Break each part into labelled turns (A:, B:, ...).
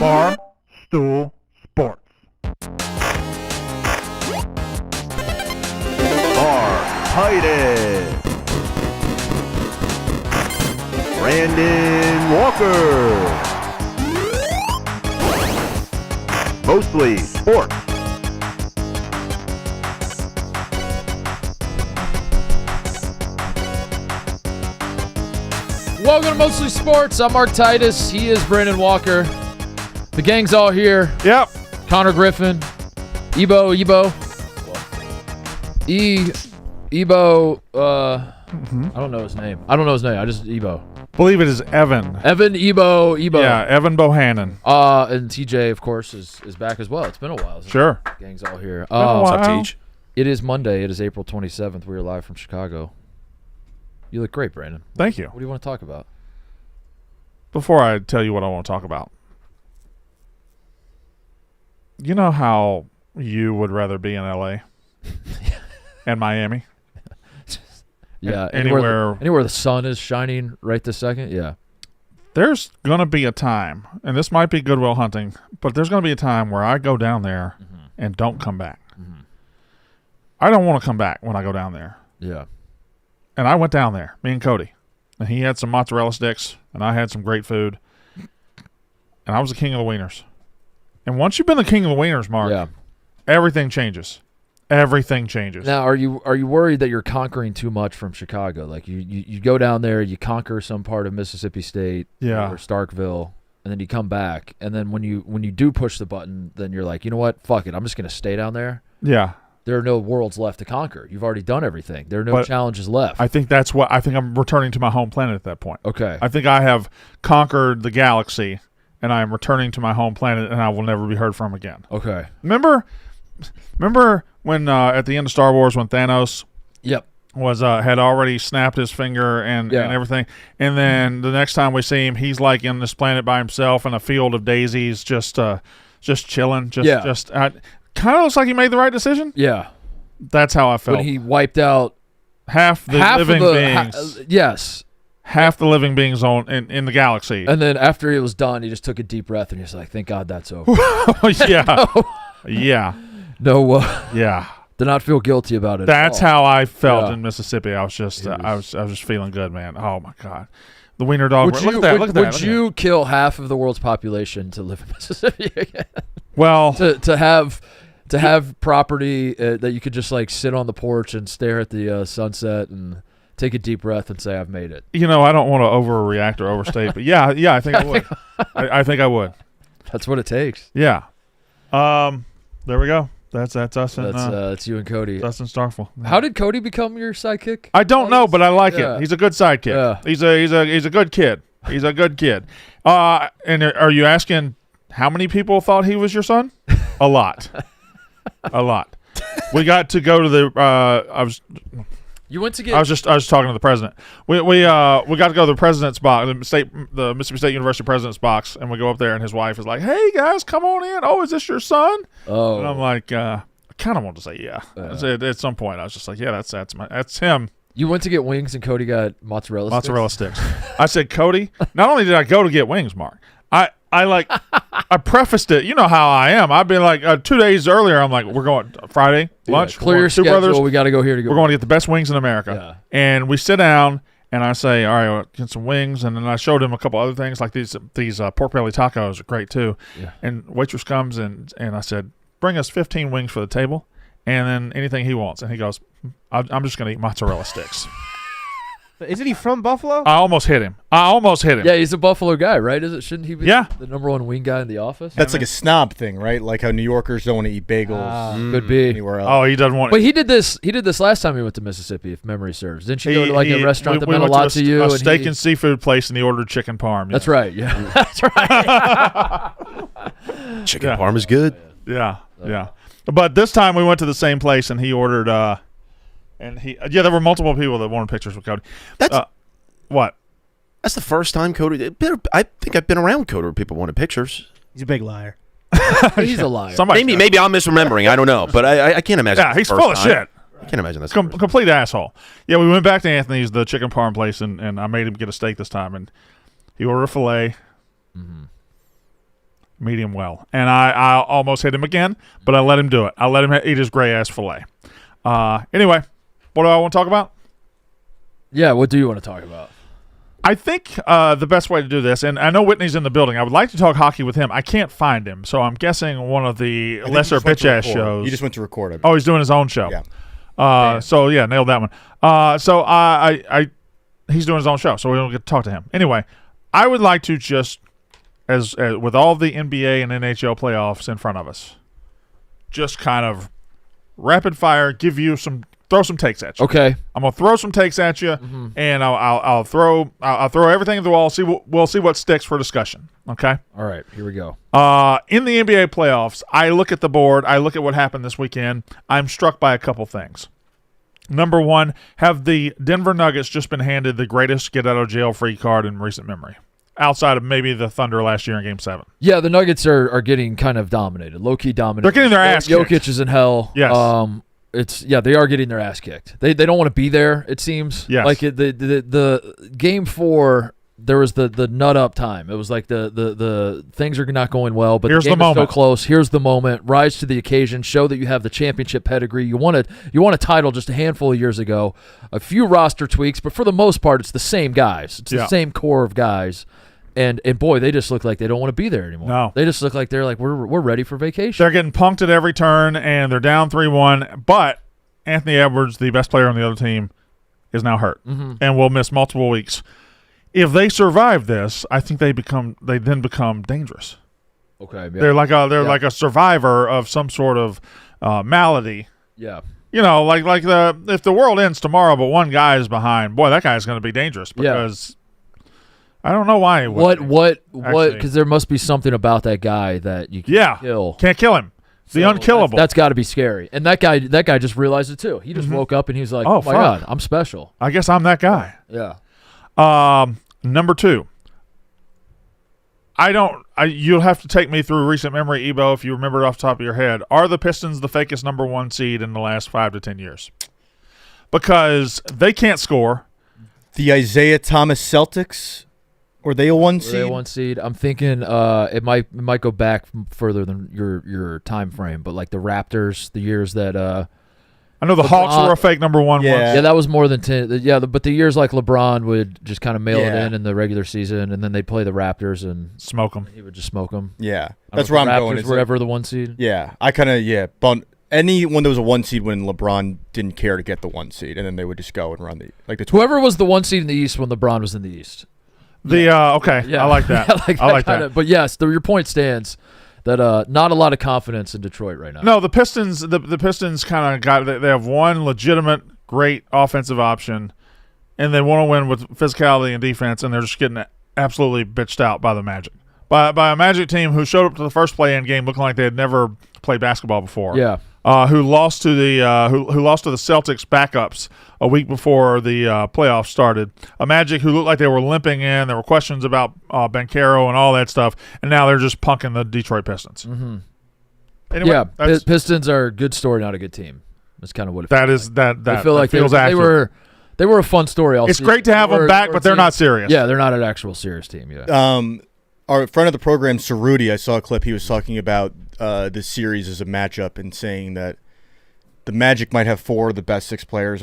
A: Bar Stool Sports. Bar Titus. Brandon Walker. Mostly Sports.
B: Welcome to Mostly Sports. I'm Mark Titus. He is Brandon Walker. The gang's all here.
C: Yep.
B: Connor Griffin. Ebo. I don't know his name. I just Ebo.
C: Believe it is Evan.
B: Ebo.
C: Yeah, Evan Bohannon.
B: And TJ, of course, is back as well. It's been a while.
C: Sure.
B: The gang's all here.
C: What's
D: up, Teach?
B: It is Monday. It is April 27th. We are live from Chicago. You look great, Brandon.
C: Thank you.
B: What do you want to talk about?
C: Before I tell you what I want to talk about, you know how you would rather be in LA and Miami?
B: Yeah,
C: anywhere
B: the sun is shining right this second. Yeah.
C: There's going to be a time, and this might be Goodwill Hunting, but there's going to be a time where I go down there and don't come back. I don't want to come back when I go down there.
B: Yeah.
C: And I went down there, me and Cody, and he had some mozzarella sticks, and I had some great food, and I was the king of the wieners. And once you've been the king of the wieners, Mark, everything changes. Everything changes.
B: Now, are you worried that you're conquering too much from Chicago? Like you go down there, you conquer some part of Mississippi State, or Starkville, and then you come back, and then when you do push the button, then you're like, you know what, fuck it, I'm just gonna stay down there.
C: Yeah.
B: There are no worlds left to conquer. You've already done everything. There are no challenges left.
C: I think I'm returning to my home planet at that point.
B: Okay.
C: I think I have conquered the galaxy, and I am returning to my home planet, and I will never be heard from again.
B: Okay.
C: Remember when at the end of Star Wars when Thanos was had already snapped his finger and everything, and then the next time we see him, he's like in this planet by himself in a field of daisies, just chilling. Kind of looks like he made the right decision.
B: Yeah.
C: That's how I felt.
B: When he wiped out
C: half the living beings.
B: Yes.
C: Half the living beings in the galaxy.
B: And then after it was done, he just took a deep breath and he's like, thank God that's over.
C: Yeah. Yeah.
B: No.
C: Yeah.
B: Did not feel guilty about it.
C: That's how I felt in Mississippi. I was just I was just feeling good, man. Oh my God. The wiener dog. Look at that.
B: Would you kill half of the world's population to live in Mississippi again?
C: Well,
B: to have property that you could just like sit on the porch and stare at the sunset and take a deep breath and say, I've made it.
C: You know, I don't want to overreact or overstate, but yeah, I think I would. I think I would.
B: That's what it takes.
C: Yeah. There we go. That's us and
B: that's you and Cody.
C: Us and Starkville.
B: How did Cody become your sidekick?
C: I don't know, but I like it. He's a good sidekick. Yeah. He's a good kid. He's a good kid. And are you asking how many people thought he was your son? A lot. A lot. We got to go to the
B: You went to get.
C: I was talking to the president. We got to go to the president's box, the Mississippi State University president's box, and we go up there, and his wife is like, "Hey guys, come on in. Oh, is this your son?"
B: Oh,
C: and I'm like, I kind of want to say yeah. At some point, I was just like, yeah, that's him.
B: You went to get wings, and Cody got mozzarella sticks.
C: I said, Cody. Not only did I go to get wings, Mark, I prefaced it. You know how I am. I've been like 2 days earlier. I'm like, we're going Friday lunch.
B: Clear your schedule. Brothers. We got to go here to go.
C: We're going to get the best wings in America. Yeah. And we sit down, and I say, all right, we'll get some wings. And then I showed him a couple other things like these pork belly tacos are great too. Yeah. And waitress comes and I said, bring us 15 wings for the table, and then anything he wants. And he goes, I'm just going to eat mozzarella sticks.
D: Isn't he from Buffalo?
C: I almost hit him.
B: Yeah, he's a Buffalo guy, right? Shouldn't he be the number one wing guy in the office?
E: That's like a snob thing, right? Like how New Yorkers don't want to eat bagels.
B: Could be
E: anywhere else.
C: Oh, he doesn't want.
B: But he did this last time he went to Mississippi, if memory serves. Didn't you go to like a restaurant that meant a lot to you?
C: A steak and seafood place, and he ordered chicken parm.
B: That's right. Yeah, that's right.
D: Chicken parm is good.
C: Yeah. But this time we went to the same place, and he ordered. There were multiple people that wanted pictures with Cody.
D: That's
C: what?
D: That's the first time Cody. I think I've been around Cody where people wanted pictures.
E: He's a big liar.
B: He's a liar.
D: Maybe I'm misremembering. I don't know, but I can't imagine.
C: Yeah, he's full of shit.
D: I can't imagine that's
C: complete asshole. Yeah, we went back to Anthony's, the chicken parm place, and I made him get a steak this time, and he ordered a filet.
B: Mm-hmm.
C: medium well. And I almost hit him again, but I let him do it. I let him eat his gray-ass filet. Anyway, what do I want to talk about?
B: Yeah, what do you want to talk about?
C: I think the best way to do this, and I know Whitney's in the building. I would like to talk hockey with him. I can't find him, so I'm guessing one of the lesser bitch-ass shows.
E: He just went to record it.
C: Oh, he's doing his own show.
E: Yeah.
C: So, yeah, nailed that one. So he's doing his own show, so we don't get to talk to him. Anyway, I would like to just, as with all the NBA and NHL playoffs in front of us, just kind of rapid fire, throw some takes at you.
B: Okay.
C: I'm gonna throw some takes at you, and I'll throw everything at the wall. We'll see what sticks for discussion. Okay.
B: All right. Here we go.
C: In the NBA playoffs, I look at the board. I look at what happened this weekend. I'm struck by a couple things. Number one, have the Denver Nuggets just been handed the greatest get-out-of-jail-free card in recent memory, outside of maybe the Thunder last year in Game 7?
B: Yeah, the Nuggets are getting kind of dominated, low-key dominated.
C: They're getting their ass kicked.
B: Jokic is in hell.
C: Yes.
B: They are getting their ass kicked. They don't want to be there, it seems.
C: Yes.
B: Like the Game 4, there was the nut up time. It was like the things are not going well, but
C: here's
B: the game
C: the
B: is so
C: moment.
B: close. Here's the moment. Rise to the occasion. Show that you have the championship pedigree. You won a title just a handful of years ago. A few roster tweaks, but for the most part, it's the same guys. It's the same core of guys. And boy, they just look like they don't want to be there anymore.
C: No.
B: They just look like they're like, we're ready for vacation.
C: They're getting punked at every turn, and they're down 3-1. But Anthony Edwards, the best player on the other team, is now hurt and will miss multiple weeks. If they survive this, I think they then become dangerous.
B: Okay. Yeah.
C: They're like a survivor of some sort of malady.
B: Yeah.
C: You know, if the world ends tomorrow, but one guy is behind, boy, that guy's going to be dangerous because I don't know why.
B: What? Because there must be something about that guy that you can't kill.
C: Can't kill him. The unkillable.
B: That's got to be scary. And that guy just realized it too. He just woke up and he's like, "Oh my God, I'm special."
C: I guess I'm that guy.
B: Yeah.
C: Number two. You'll have to take me through recent memory, Ebo, if you remember it off the top of your head. Are the Pistons the fakest number 1 seed in the last 5 to 10 years? Because they can't score.
E: The Isaiah Thomas Celtics, were they a 1 seed?
B: Were they a 1 seed? I'm thinking it might go back further than your time frame, but like the Raptors, the years that
C: I know the Hawks were a fake number 1 once.
B: Yeah, that was more than 10. Yeah, but the years like LeBron would just kind of mail it in the regular season, and then they'd play the Raptors and
C: smoke them.
B: He would just smoke them.
E: Yeah, that's where I'm going.
B: Raptors were ever the 1 seed?
E: Yeah, I kind of anyone that was a 1 seed when LeBron didn't care to get the 1 seed, and then they would just go and run the
B: whoever was the 1 seed in the East when LeBron was in the East.
C: I like that.
B: I like that. But yes, your point stands. That not a lot of confidence in Detroit right now.
C: No, the Pistons. The Pistons kind of got. They have one legitimate, great offensive option, and they want to win with physicality and defense, and they're just getting absolutely bitched out by the Magic, by a Magic team who showed up to the first play-in game looking like they had never played basketball before.
B: Yeah.
C: Who lost to the Celtics backups a week before the playoffs started. A Magic who looked like they were limping in. There were questions about Banchero and all that stuff, and now they're just punking the Detroit Pistons.
B: Mm-hmm.
C: Anyway,
B: Pistons are a good story, not a good team. That's kind of what it feels
C: that
B: I feel like
C: feels
B: they were a fun story.
C: It's great to have them back, but they're not serious.
B: Yeah, they're not an actual serious team. Yeah.
E: Our friend of the program, Seruti, I saw a clip. He was talking about this series as a matchup and saying that the Magic might have 4 of the best 6 players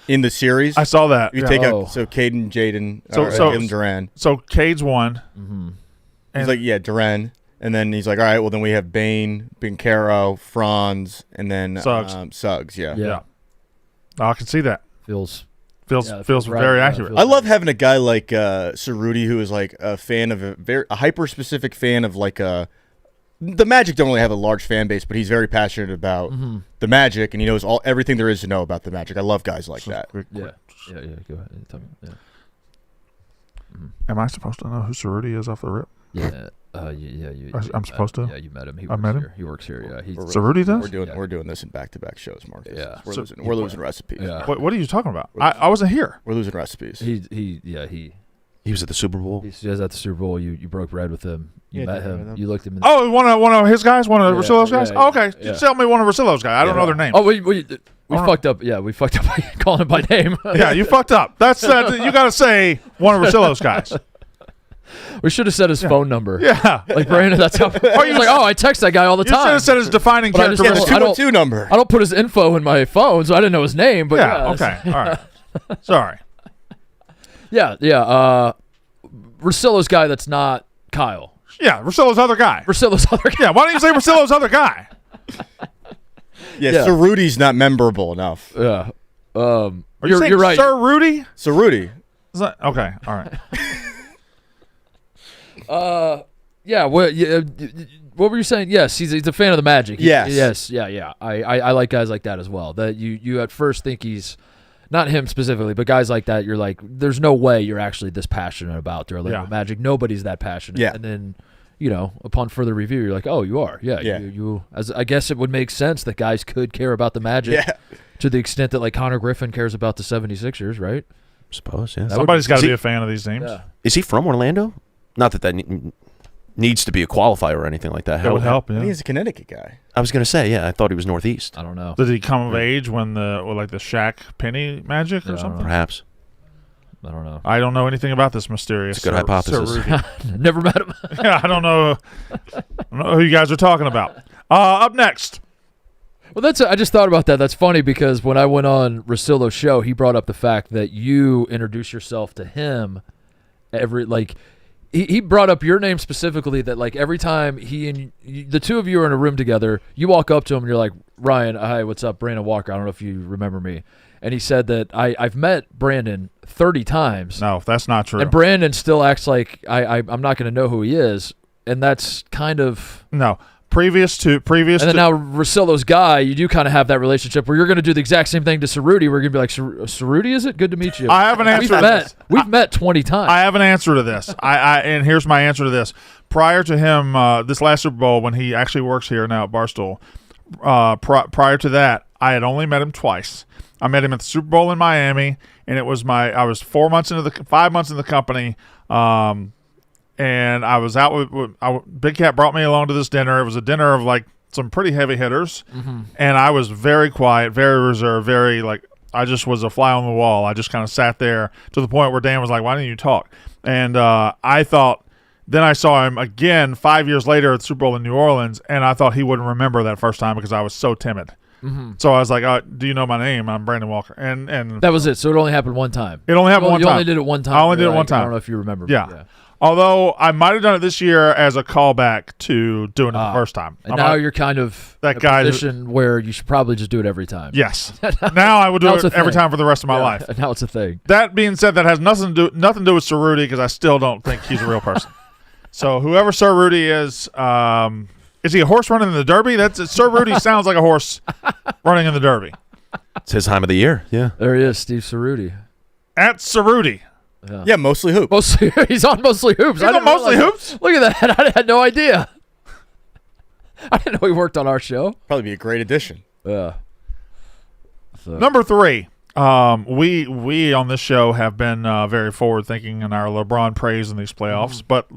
E: in the series.
C: I saw that.
E: You take out Cade and Jaden, Jalen Duran.
C: So Cade's one.
B: Mm-hmm.
E: He's like, Duran. And then he's like, all right, well, then we have Bane, Banchero, Franz, and then Suggs.
C: Yeah. I can see that.
B: Feels
C: very accurate.
E: I love having a guy like Seruti who is like a fan of a hyper-specific fan of like the Magic don't really have a large fan base, but he's very passionate about the Magic, and he knows everything there is to know about the Magic. I love guys like that.
B: Yeah. Go ahead. Tell me. Yeah.
C: Am I supposed to know who Seruti is off the rip?
B: Yeah.
C: I'm supposed to.
B: Yeah, you met him.
C: I met him.
B: He works here. Yeah.
C: Seruti does.
E: We're doing this in back-to-back shows, Marcus.
B: Yeah.
E: We're losing recipes.
B: Yeah.
C: What are you talking about? I wasn't here.
E: We're losing recipes.
D: He was at the Super Bowl.
B: He was at the Super Bowl. You broke bread with him. You met him. You looked him in the
C: one of his guys, one of Russillo's guys. Yeah, okay, you tell me one of Russillo's guys. I don't know their name.
B: Oh, we fucked up. Yeah, we fucked up by calling him by name.
C: Yeah, you fucked up. That's you got to say one of Russillo's guys.
B: We should have said his phone number.
C: Yeah.
B: Like Brandon, that's how. Or he's like, I text that guy all the
C: You
B: time.
C: should have said his defining
B: But I just
C: characteristic.
B: don't-
E: 212 number.
B: I don't put his info in my phone, so I didn't know his name. But
C: Yeah.
B: yeah,
C: Okay. All right. Sorry.
B: yeah. Russillo's guy that's not Kyle.
C: Yeah. Russillo's other guy.
B: Russillo's other guy.
C: Yeah. Why don't you say Russillo's other guy?
E: Yeah,
B: Yeah.
E: Ceruti's not memorable enough.
B: Yeah.
C: Are you
B: You're
C: saying
B: right.
C: Sir Rudy?
E: Ceruti.
C: Is that, okay. All right.
B: Yeah. What were you saying? Yes, he's a fan of the Magic.
E: Yes.
B: Yes. Yeah. I like guys like that as well. That you at first think he's not him specifically, but guys like that. You're like, there's no way you're actually this passionate about the Orlando Magic. Nobody's that passionate.
E: Yeah.
B: And then, upon further review, you're like, oh, you are. Yeah.
E: Yeah.
B: You as I guess it would make sense that guys could care about the Magic to the extent that like Connor Griffin cares about the 76ers, right?
D: Suppose, yeah.
C: Somebody's got to be a fan of these teams.
B: Yeah.
D: Is he from Orlando? Not that needs to be a qualifier or anything like that.
C: That would help.
E: I think
C: Yeah.
E: he's a Connecticut guy.
D: I was going to say, I thought he was Northeast.
B: I don't know.
C: Did he come of age when the Shaq Penny Magic or
B: Yeah, I don't
C: something?
B: know.
D: Perhaps.
B: I don't know.
C: I don't know anything about this mysterious.
D: It's a good hypothesis.
C: Rudy.
B: Never met him.
C: Yeah, I don't know who you guys are talking about. Up next.
B: Well, I just thought about that. That's funny because when I went on Russillo's show, he brought up the fact that you introduce yourself to him he brought up your name specifically, that like every time the two of you are in a room together, you walk up to him and you're like, Ryan, hi, what's up? Brandon Walker. I don't know if you remember me. And he said that I've met Brandon 30 times.
C: No, that's not true.
B: And Brandon still acts like I'm not going to know who he is. And that's kind of...
C: No. Previous to
B: And then now Russillo's guy, you do kind of have that relationship where you're going to do the exact same thing to Ceruti. We're going to be like, Seruti, is it? Good to meet you.
C: I have an answer to this.
B: We've met 20 times.
C: I have an answer to this. And here's my answer to this. Prior to him, this last Super Bowl, when he actually works here now at Barstool, prior to that, I had only met him twice. I met him at the Super Bowl in Miami, and I was 5 months into the company. And I was out with Big Cat brought me along to this dinner. It was a dinner of like some pretty heavy hitters, and I was very quiet, very reserved, very like I just was a fly on the wall. I just kind of sat there to the point where Dan was like, "Why didn't you talk?" And I thought. Then I saw him again 5 years later at the Super Bowl in New Orleans, and I thought he wouldn't remember that first time because I was so timid. So I was like, "Do you know my name? I'm Brandon Walker." And
B: that was it. So it only happened one time.
C: It only happened one time.
B: You only did it one time.
C: I only did it one time.
B: I don't know if you remember.
C: Yeah. Although I might have done it this year as a callback to doing it the first time.
B: And now you're kind of
C: that
B: in
C: guy
B: a position where you should probably just do it every time.
C: Yes. Now I would do
B: Now it's
C: it
B: a
C: every
B: thing.
C: time for the rest of my life.
B: Now it's a thing.
C: That being said, that has nothing to do with Seruti because I still don't think he's a real person. So whoever Seruti is he a horse running in the Derby? Seruti sounds like a horse running in the Derby.
D: It's his time of the year. Yeah.
B: There he is, Steve Seruti.
C: At Seruti.
E: Yeah, mostly hoop.
B: He's on Mostly Hoops.
C: He's on Mostly Hoops?
B: Look at that. I had no idea. I didn't know he worked on our show.
E: Probably be a great addition.
B: Yeah. So.
C: Number 3. We on this show have been very forward thinking in our LeBron praise in these playoffs, but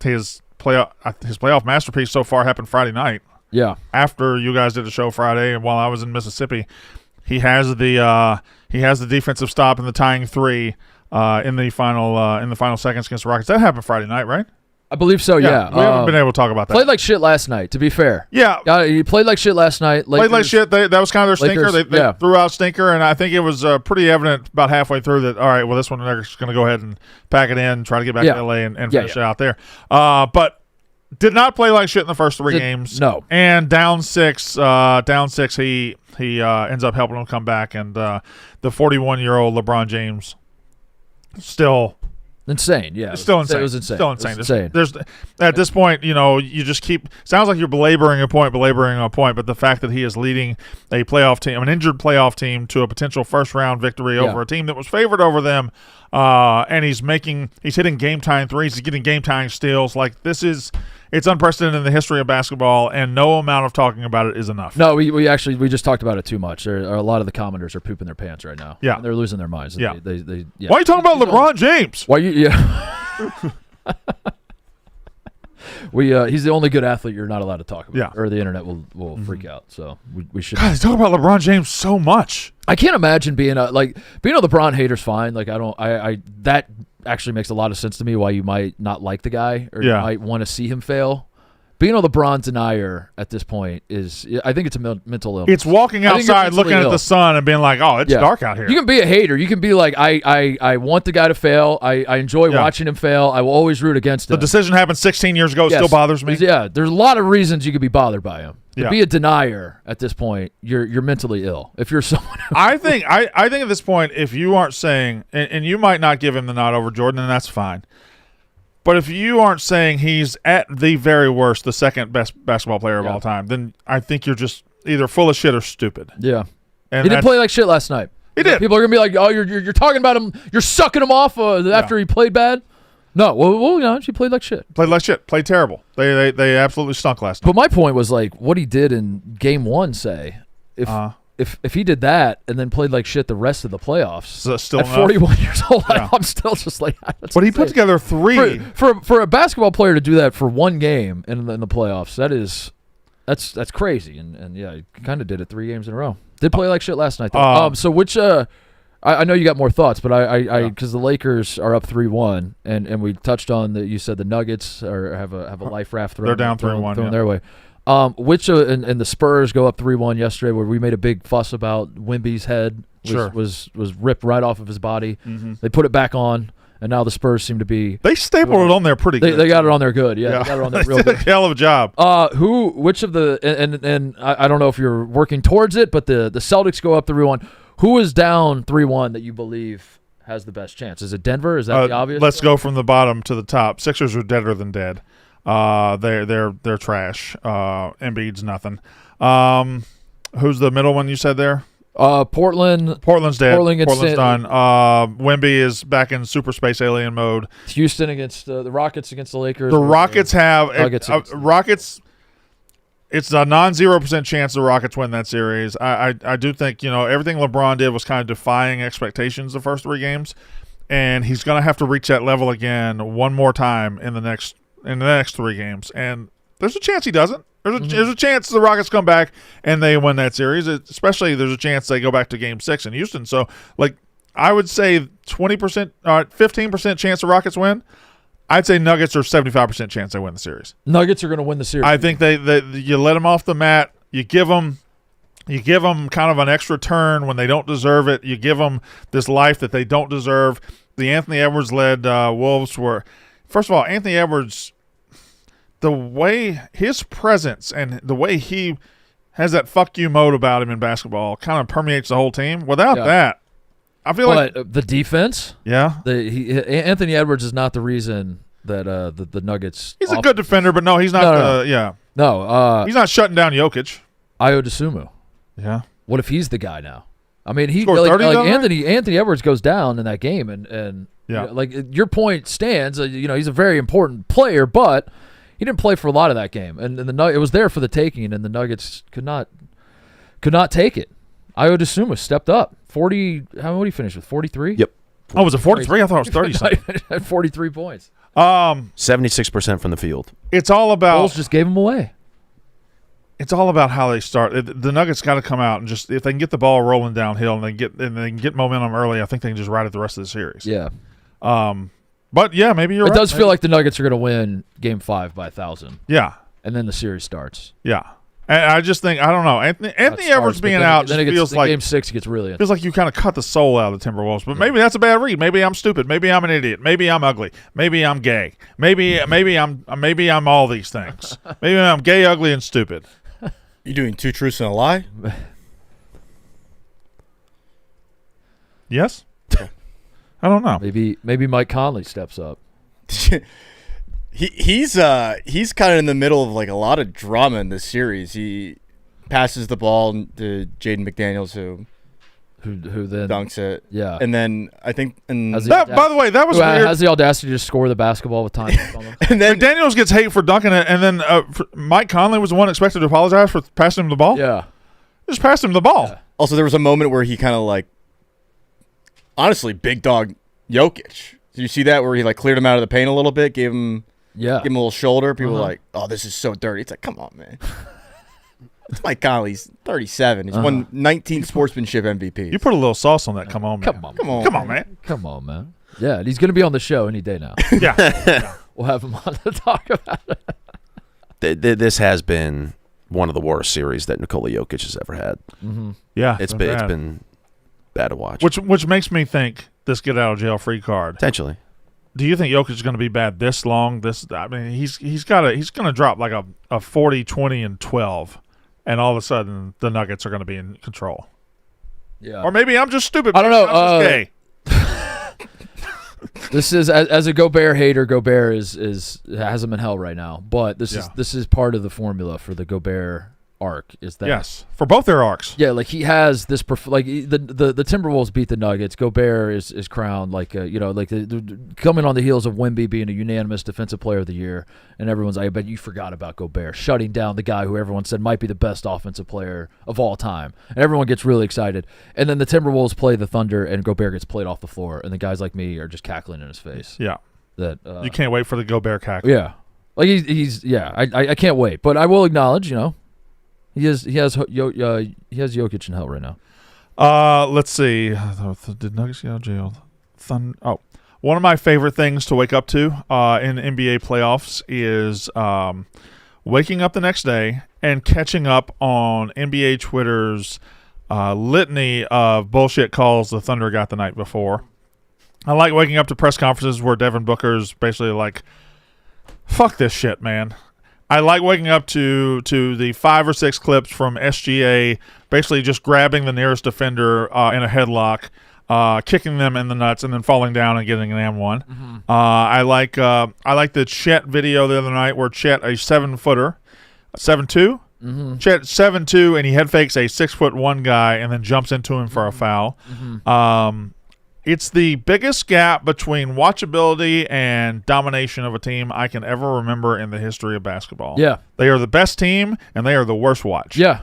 C: his playoff masterpiece so far happened Friday night.
B: Yeah.
C: After you guys did a show Friday, and while I was in Mississippi, he has the defensive stop in the tying 3 in the final seconds against the Rockets. That happened Friday night, right?
B: I believe so, yeah.
C: We haven't been able to talk about that.
B: Played like shit last night, to be fair.
C: Yeah.
B: He played like shit last night.
C: Played like shit. That was kind of their stinker.
B: Lakers,
C: They threw out stinker, and I think it was pretty evident about halfway through that, all right, well, this one they're just going to go ahead and pack it in, try to get back to L.A. and finish it out there. But did not play like shit in the first 3 games.
B: No.
C: And down 6, he ends up helping them come back, and the 41-year-old LeBron James still
B: insane. Yeah,
C: it's still insane.
B: It was insane.
C: Still insane.
B: It was insane.
C: There's at this point, you just keep. Sounds like you're belaboring a point, but the fact that he is leading a playoff team, an injured playoff team, to a potential first-round victory over a team that was favored over them, and he's hitting game-tying threes, he's getting game-tying steals. Like it's unprecedented in the history of basketball, and no amount of talking about it is enough.
B: No, we just talked about it too much. A lot of the commenters are pooping their pants right now.
C: Yeah,
B: and they're losing their minds.
C: Yeah.
B: Why
C: are you talking about LeBron James?
B: Why you? Yeah. He's the only good athlete you're not allowed to talk about.
C: Yeah.
B: Or the internet will freak out. So we should.
C: God, he's talking about LeBron James so much.
B: I can't imagine being a LeBron hater's fine. Like that actually makes a lot of sense to me why you might not like the guy or
C: Yeah.
B: you might want to see him fail. Being a LeBron denier at this point is, I think it's a mental illness.
C: It's walking
B: I think you're
C: outside,
B: mentally
C: looking at
B: ill.
C: the sun, and being like, "Oh, it's
B: Yeah.
C: dark out here."
B: You can be a hater. You can be like, I want the guy to fail. I enjoy watching him fail. I will always root against him.
C: The decision happened 16 years ago. It
B: Yes.
C: still bothers me.
B: Yeah, there's a lot of reasons you could be bothered by him. To
C: Yeah.
B: be a denier at this point, you're mentally ill. If you're someone who
C: I think at this point, if you aren't saying, and you might not give him the nod over Jordan, and that's fine. But if you aren't saying he's at the very worst, the second best basketball player of all time, then I think you're just either full of shit or stupid.
B: Yeah.
C: And
B: He didn't play like shit last night.
C: He did.
B: People are going to be like, oh, you're talking about him. You're sucking him off after he played bad. No, well, she played like shit.
C: Played like shit. Played terrible. They absolutely stunk last night.
B: But my point was like what he did in game 1, say. If he did that and then played like shit the rest of the playoffs,
C: So still
B: at
C: enough?
B: 41 years old,
C: Yeah.
B: I'm still just like, that's
C: But he put
B: insane.
C: together 3.
B: For a basketball player to do that for one game in the playoffs. That's crazy. And yeah, he kind of did it 3 games in a row. Did play like shit last night though. So which I know you got more thoughts, but I because the Lakers are up 3-1, and we touched on that. You said the Nuggets have a life raft thrown.
C: They're down 3-1,
B: thrown
C: yeah.
B: their way. Which and the Spurs go up 3-1 yesterday, where we made a big fuss about Wemby's head was ripped right off of his body.
C: Mm-hmm.
B: They put it back on, and now the Spurs seem to be.
C: They stapled it on there pretty good.
B: They got it on there good. Yeah, they got it on there real
C: They did
B: good.
C: a hell of a job.
B: Which of the and I don't know if you're working towards it, but the Celtics go up 3-1. Who is down 3-1 that you believe has the best chance? Is it Denver? Is that the obvious?
C: Let's go from the bottom to the top. Sixers are deader than dead. They're trash. Embiid's nothing. Who's the middle one you said there?
B: Portland.
C: Portland's dead.
B: Portland's
C: done. Wemby is back in super space alien mode.
B: Houston against the Rockets against the Lakers.
C: The Rockets have Rockets. It's a non-0% chance the Rockets win that series. I do think everything LeBron did was kind of defying expectations the first 3 games, and he's going to have to reach that level again one more time in the next 3 games. And there's a chance he doesn't. There's a chance the Rockets come back and they win that series. Especially there's a chance they go back to Game 6 in Houston. So I would say 20%, 15% chance the Rockets win. I'd say Nuggets are 75% chance they win the series.
B: Nuggets are going to win the series.
C: I think you let them off the mat. You give them kind of an extra turn when they don't deserve it. You give them this life that they don't deserve. The Anthony Edwards-led Wolves were – first of all, Anthony Edwards, the way his presence and the way he has that fuck you mode about him in basketball kind of permeates the whole team. Without that, I feel like
B: the defense.
C: Yeah,
B: Anthony Edwards is not the reason that the Nuggets.
C: He's a good defender, but no, he's not.
B: No,
C: he's not shutting down Jokic.
B: Ayo Dosunmu.
C: Yeah.
B: What if he's the guy now? I mean, Anthony Edwards goes down in that game, and your point stands. He's a very important player, but he didn't play for a lot of that game, and it was there for the taking, and the Nuggets could not take it. Ayo Dosunmu stepped up. 40. How would he finish with? 43.
D: Yep.
C: Oh, was it 43? I thought it was 30.
B: Had 43 points.
D: 76% from the field.
C: It's all about.
B: Bulls just gave him away.
C: It's all about how they start. The Nuggets got to come out and just if they can get the ball rolling downhill and they can get momentum early, I think they can just ride it the rest of the series.
B: Yeah.
C: But yeah, maybe you're right.
B: It does feel like the Nuggets are going to win Game 5 by 1,000.
C: Yeah.
B: And then the series starts.
C: Yeah. And I just think I don't know. Anthony Edwards being out just feels like
B: Game 6 gets really.
C: Feels like you kind of cut the soul out of the Timberwolves. But maybe that's a bad read. Maybe I'm stupid. Maybe I'm an idiot. Maybe I'm ugly. Maybe I'm gay. Maybe I'm all these things. Maybe I'm gay, ugly, and stupid.
E: You doing 2 truths and a lie?
C: Yes. I don't know.
B: Maybe Mike Conley steps up.
E: He's kind of in the middle of like a lot of drama in this series. He passes the ball to Jaden McDaniels, who
B: then
E: dunks it.
B: Yeah,
E: and then I think
C: by the way, that was weird.
B: Has the audacity to score the basketball with time left on him.
E: And then
C: McDaniels gets hate for dunking it, and then Mike Conley was the one expected to apologize for passing him the ball.
B: Yeah,
C: just passed him the ball.
B: Yeah.
E: Also, there was a moment where he kind of like, honestly, big dog Jokic. Did you see that where he like cleared him out of the paint a little bit, gave him a little shoulder? People were like, "Oh, this is so dirty." It's like, come on, man. It's Mike Conley's 37. He's won 19 sportsmanship MVP.
C: You put a little sauce on that. Come on, man.
B: Come on, man.
C: Come on, man.
B: Come on, man. Yeah, and he's going to be on the show any day now.
C: Yeah.
B: We'll have him on to talk about it.
D: This has been one of the worst series that Nikola Jokic has ever had.
B: Mm-hmm.
C: Yeah,
D: it's been bad to watch.
C: Which makes me think this get out of jail free card.
D: Potentially.
C: Do you think Jokic is going to be bad this long? He's going to drop like a 40, 20, and 12, and all of a sudden the Nuggets are going to be in control.
B: Yeah.
C: Or maybe I'm just stupid.
B: I don't know.
C: I'm just gay.
B: This is as a Gobert hater. Gobert has him in hell right now. But this is part of the formula for the Gobert arc. Is that
C: yes for both their arcs?
B: Yeah, like he has this like the Timberwolves beat the Nuggets. Gobert is crowned like coming on the heels of Wemby being a unanimous Defensive Player of the Year, and everyone's like, I bet you forgot about Gobert shutting down the guy who everyone said might be the best offensive player of all time, and everyone gets really excited. And then the Timberwolves play the Thunder, and Gobert gets played off the floor, and the guys like me are just cackling in his face.
C: Yeah,
B: that
C: you can't wait for the Gobert cackle.
B: Yeah, like I can't wait, but I will acknowledge, He has Jokic in hell right now.
C: Let's see. Did Nuggets get out of jail? One of my favorite things to wake up to in NBA playoffs is waking up the next day and catching up on NBA Twitter's litany of bullshit calls the Thunder got the night before. I like waking up to press conferences where Devin Booker's basically like, fuck this shit, man. I like waking up to the 5 or 6 clips from SGA basically just grabbing the nearest defender in a headlock, kicking them in the nuts, and then falling down and getting an M1. Mm-hmm. I like the Chet video the other night where Chet, a 7-footer, 7'2", mm-hmm. Chet 7'2", and he head fakes a 6'1" guy and then jumps into him for a foul. Mm-hmm. It's the biggest gap between watchability and domination of a team I can ever remember in the history of basketball.
B: Yeah.
C: They are the best team, and they are the worst watch.
B: Yeah,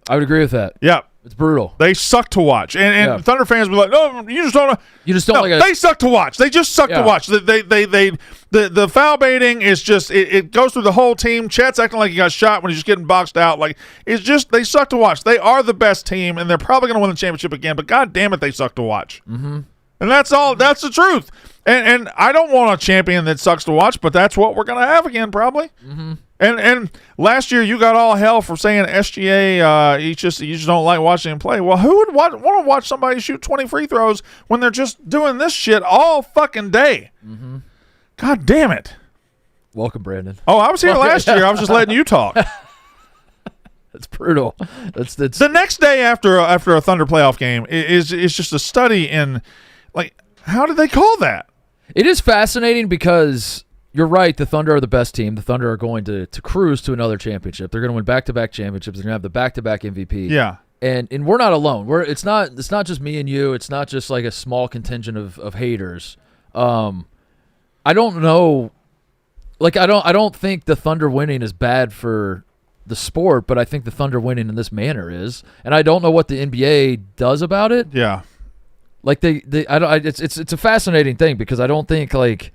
B: I would agree with that.
C: Yeah.
B: It's brutal.
C: They suck to watch. And Thunder fans be like, no, you just don't they suck to watch. They just suck to watch. The foul baiting is just, it goes through the whole team. Chet's acting like he got shot when he's just getting boxed out. Like, it's just, they suck to watch. They are the best team, and they're probably going to win the championship again, but God damn it, they suck to watch. Mm-hmm. And that's all. That's the truth. And I don't want a champion that sucks to watch, but that's what we're going to have again, probably. Mm-hmm. And last year you got all hell for saying SGA, you just don't like watching him play. Well, who would want to watch somebody shoot 20 free throws when they're just doing this shit all fucking day? Mm-hmm. God damn it.
B: Welcome, Brandon.
C: Oh, I was here last year. I was just letting you talk.
B: It's brutal. That's
C: the next day after a Thunder playoff game is just a study in, like, how did they call that?
B: It is fascinating because you're right. The Thunder are the best team. The Thunder are going to cruise to another championship. They're going to win back-to-back championships. They're going to have the back-to-back MVP.
C: Yeah.
B: And we're not alone. It's not just me and you. It's not just like a small contingent of haters. I don't know. Like, I don't think the Thunder winning is bad for the sport, but I think the Thunder winning in this manner is, and I don't know what the NBA does about it.
C: Yeah.
B: Like it's a fascinating thing because I don't think, like,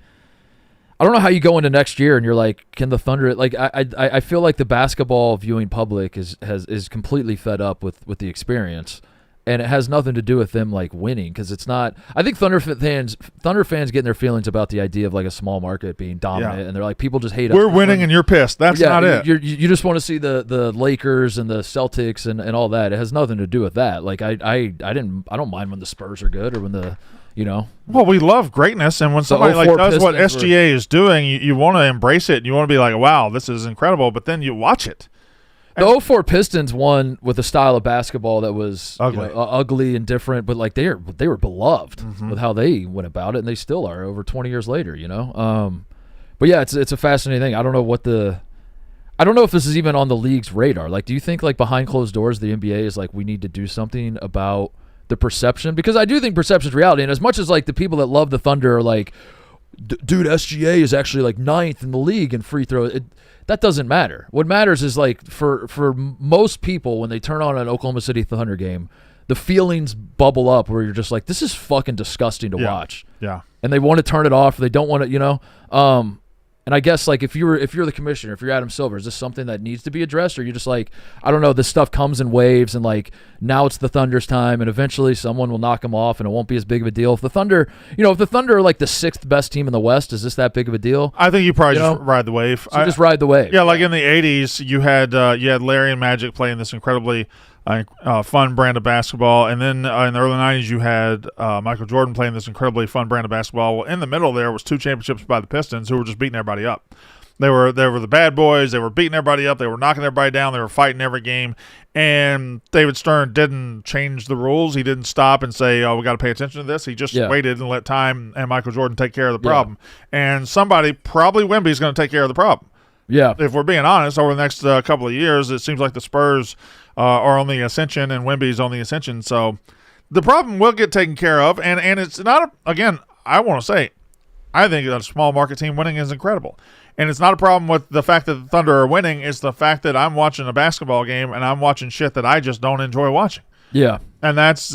B: I don't know how you go into next year and you're like, can the Thunder, like, I feel like the basketball viewing public is completely fed up with the experience, and it has nothing to do with them, like, winning, because it's not. I think Thunder fans getting their feelings about the idea of, like, a small market being dominant, and they're like, people just hate us.
C: We're winning and you're pissed. That's not it.
B: You just want to see the Lakers and the Celtics and all that. It has nothing to do with that. Like, I don't mind when the Spurs are good or when the.
C: Well, we love greatness, and when somebody like does what SGA is doing, you want to embrace it, and you want to be like, wow, this is incredible, but then you watch it.
B: The 04 Pistons won with a style of basketball that was ugly and different, but, like, they were beloved with how they went about it, and they still are over 20 years later, But yeah, it's a fascinating thing. I don't know if this is even on the league's radar. Like, do you think, like, behind closed doors the NBA is like, we need to do something about the perception? Because I do think perception is reality, and as much as, like, the people that love the Thunder are like, dude, SGA is actually, like, 9th in the league in free throw. That doesn't matter. What matters is, like, for most people, when they turn on an Oklahoma City Thunder game, the feelings bubble up where you're just like, this is fucking disgusting to watch.
C: Yeah.
B: And they want to turn it off. They don't want to, And I guess like if you're the commissioner, if you're Adam Silver, is this something that needs to be addressed, or you're just like, I don't know, this stuff comes in waves, and like now it's the Thunder's time, and eventually someone will knock them off, and it won't be as big of a deal. If the Thunder, if the Thunder are like the 6th best team in the West, is this that big of a deal?
C: I think you probably just ride the wave.
B: So just ride the wave.
C: Yeah, like in the '80s, you had Larry and Magic playing this incredibly fun brand of basketball, and then in the early '90s, you had Michael Jordan playing this incredibly fun brand of basketball. Well, in the middle there was 2 championships by the Pistons, who were just beating everybody up. They were the bad boys. They were beating everybody up. They were knocking everybody down. They were fighting every game. And David Stern didn't change the rules. He didn't stop and say, "Oh, we got to pay attention to this." He just waited and let time and Michael Jordan take care of the problem. And somebody, probably Wemby, is going to take care of the problem. Yeah. If we're being honest, over the next couple of years, it seems like the Spurs are on the ascension and Wemby's on the ascension. So the problem will get taken care of. And it's not, again, I want to say, I think a small market team winning is incredible. And it's not a problem with the fact that the Thunder are winning. It's the fact that I'm watching a basketball game and I'm watching shit that I just don't enjoy watching. Yeah. And that's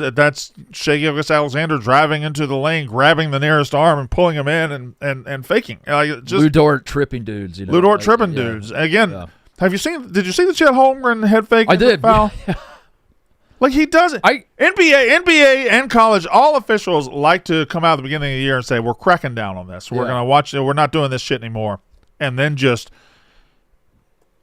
C: Shai Gilgeous-Alexander driving into the lane, grabbing the nearest arm and pulling him in and faking.
B: Lou Dort tripping dudes.
C: Lou Dort tripping dudes. Again, did you see the Chet Holmgren head fake?
B: I did.
C: Foul? Like, he does it. NBA and college, all officials like to come out at the beginning of the year and say, we're cracking down on this. We're going to watch it. We're not doing this shit anymore. And then just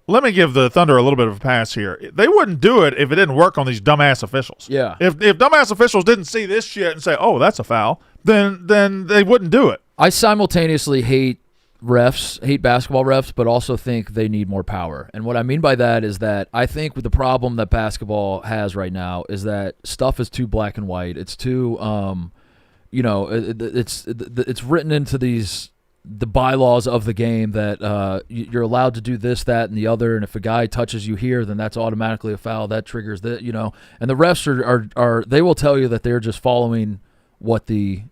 C: let me give the Thunder a little bit of a pass here. They wouldn't do it if it didn't work on these dumbass officials. Yeah. If dumbass officials didn't see this shit and say, oh, that's a foul, then they wouldn't do it.
B: I simultaneously hate basketball refs, but also think they need more power. And what I mean by that is that I think with the problem that basketball has right now is that stuff is too black and white. It's too, it's written into the bylaws of the game that you're allowed to do this, that, and the other, and if a guy touches you here, then that's automatically a foul. That triggers that, And the refs are they will tell you that they're just following what the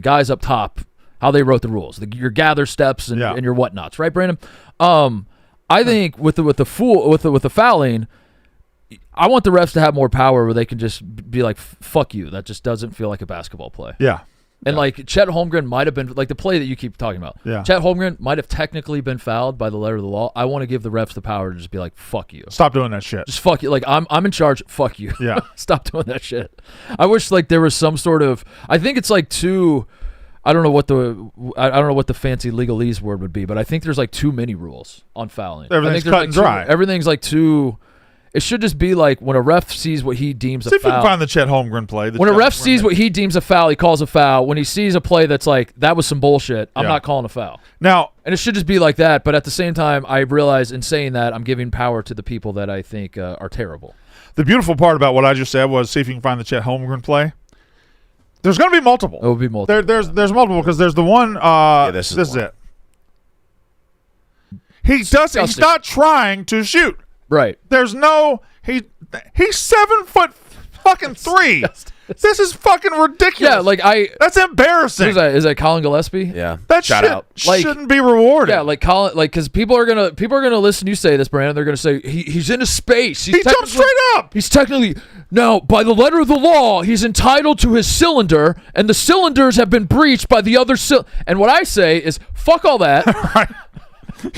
B: guys up top, how they wrote the rules, your gather steps and your whatnots, right, Brandon? I think with the fouling, I want the refs to have more power where they can just be like, "Fuck you." That just doesn't feel like a basketball play. Yeah. And like Chet Holmgren might have been like the play that you keep talking about. Yeah. Chet Holmgren might have technically been fouled by the letter of the law. I want to give the refs the power to just be like, "Fuck you."
C: Stop doing that shit.
B: Just fuck you. Like I'm in charge. Fuck you. Yeah. Stop doing that shit. I wish like there was some sort of. I think it's like too. I don't know what the fancy legalese word would be, but I think there's like too many rules on fouling.
C: Everything's cut and dry.
B: Everything's like too. It should just be like when a ref sees what he deems a foul.
C: See if you can find the Chet Holmgren play.
B: When a ref sees what he deems a foul, he calls a foul. When he sees a play that's like, that was some bullshit, I'm not calling a foul.
C: Now,
B: and it should just be like that, but at the same time, I realize in saying that, I'm giving power to the people that I think are terrible.
C: The beautiful part about what I just said was see if you can find the Chet Holmgren play. There's going to be multiple.
B: It will be multiple.
C: There's multiple because there's the one. This is it. He's not trying to shoot.
B: Right.
C: There's no. He's 7'3". This is fucking ridiculous.
B: Yeah, like
C: that's embarrassing.
B: Is that Colin Gillespie?
D: Yeah.
C: That shouldn't be rewarded.
B: Yeah, like Colin, like because people are gonna listen. You say this, Brandon. They're gonna say he's in a space.
C: He jumped straight up.
B: He's technically now by the letter of the law, he's entitled to his cylinder, and the cylinders have been breached by the other. And what I say is, fuck all that.
C: Right.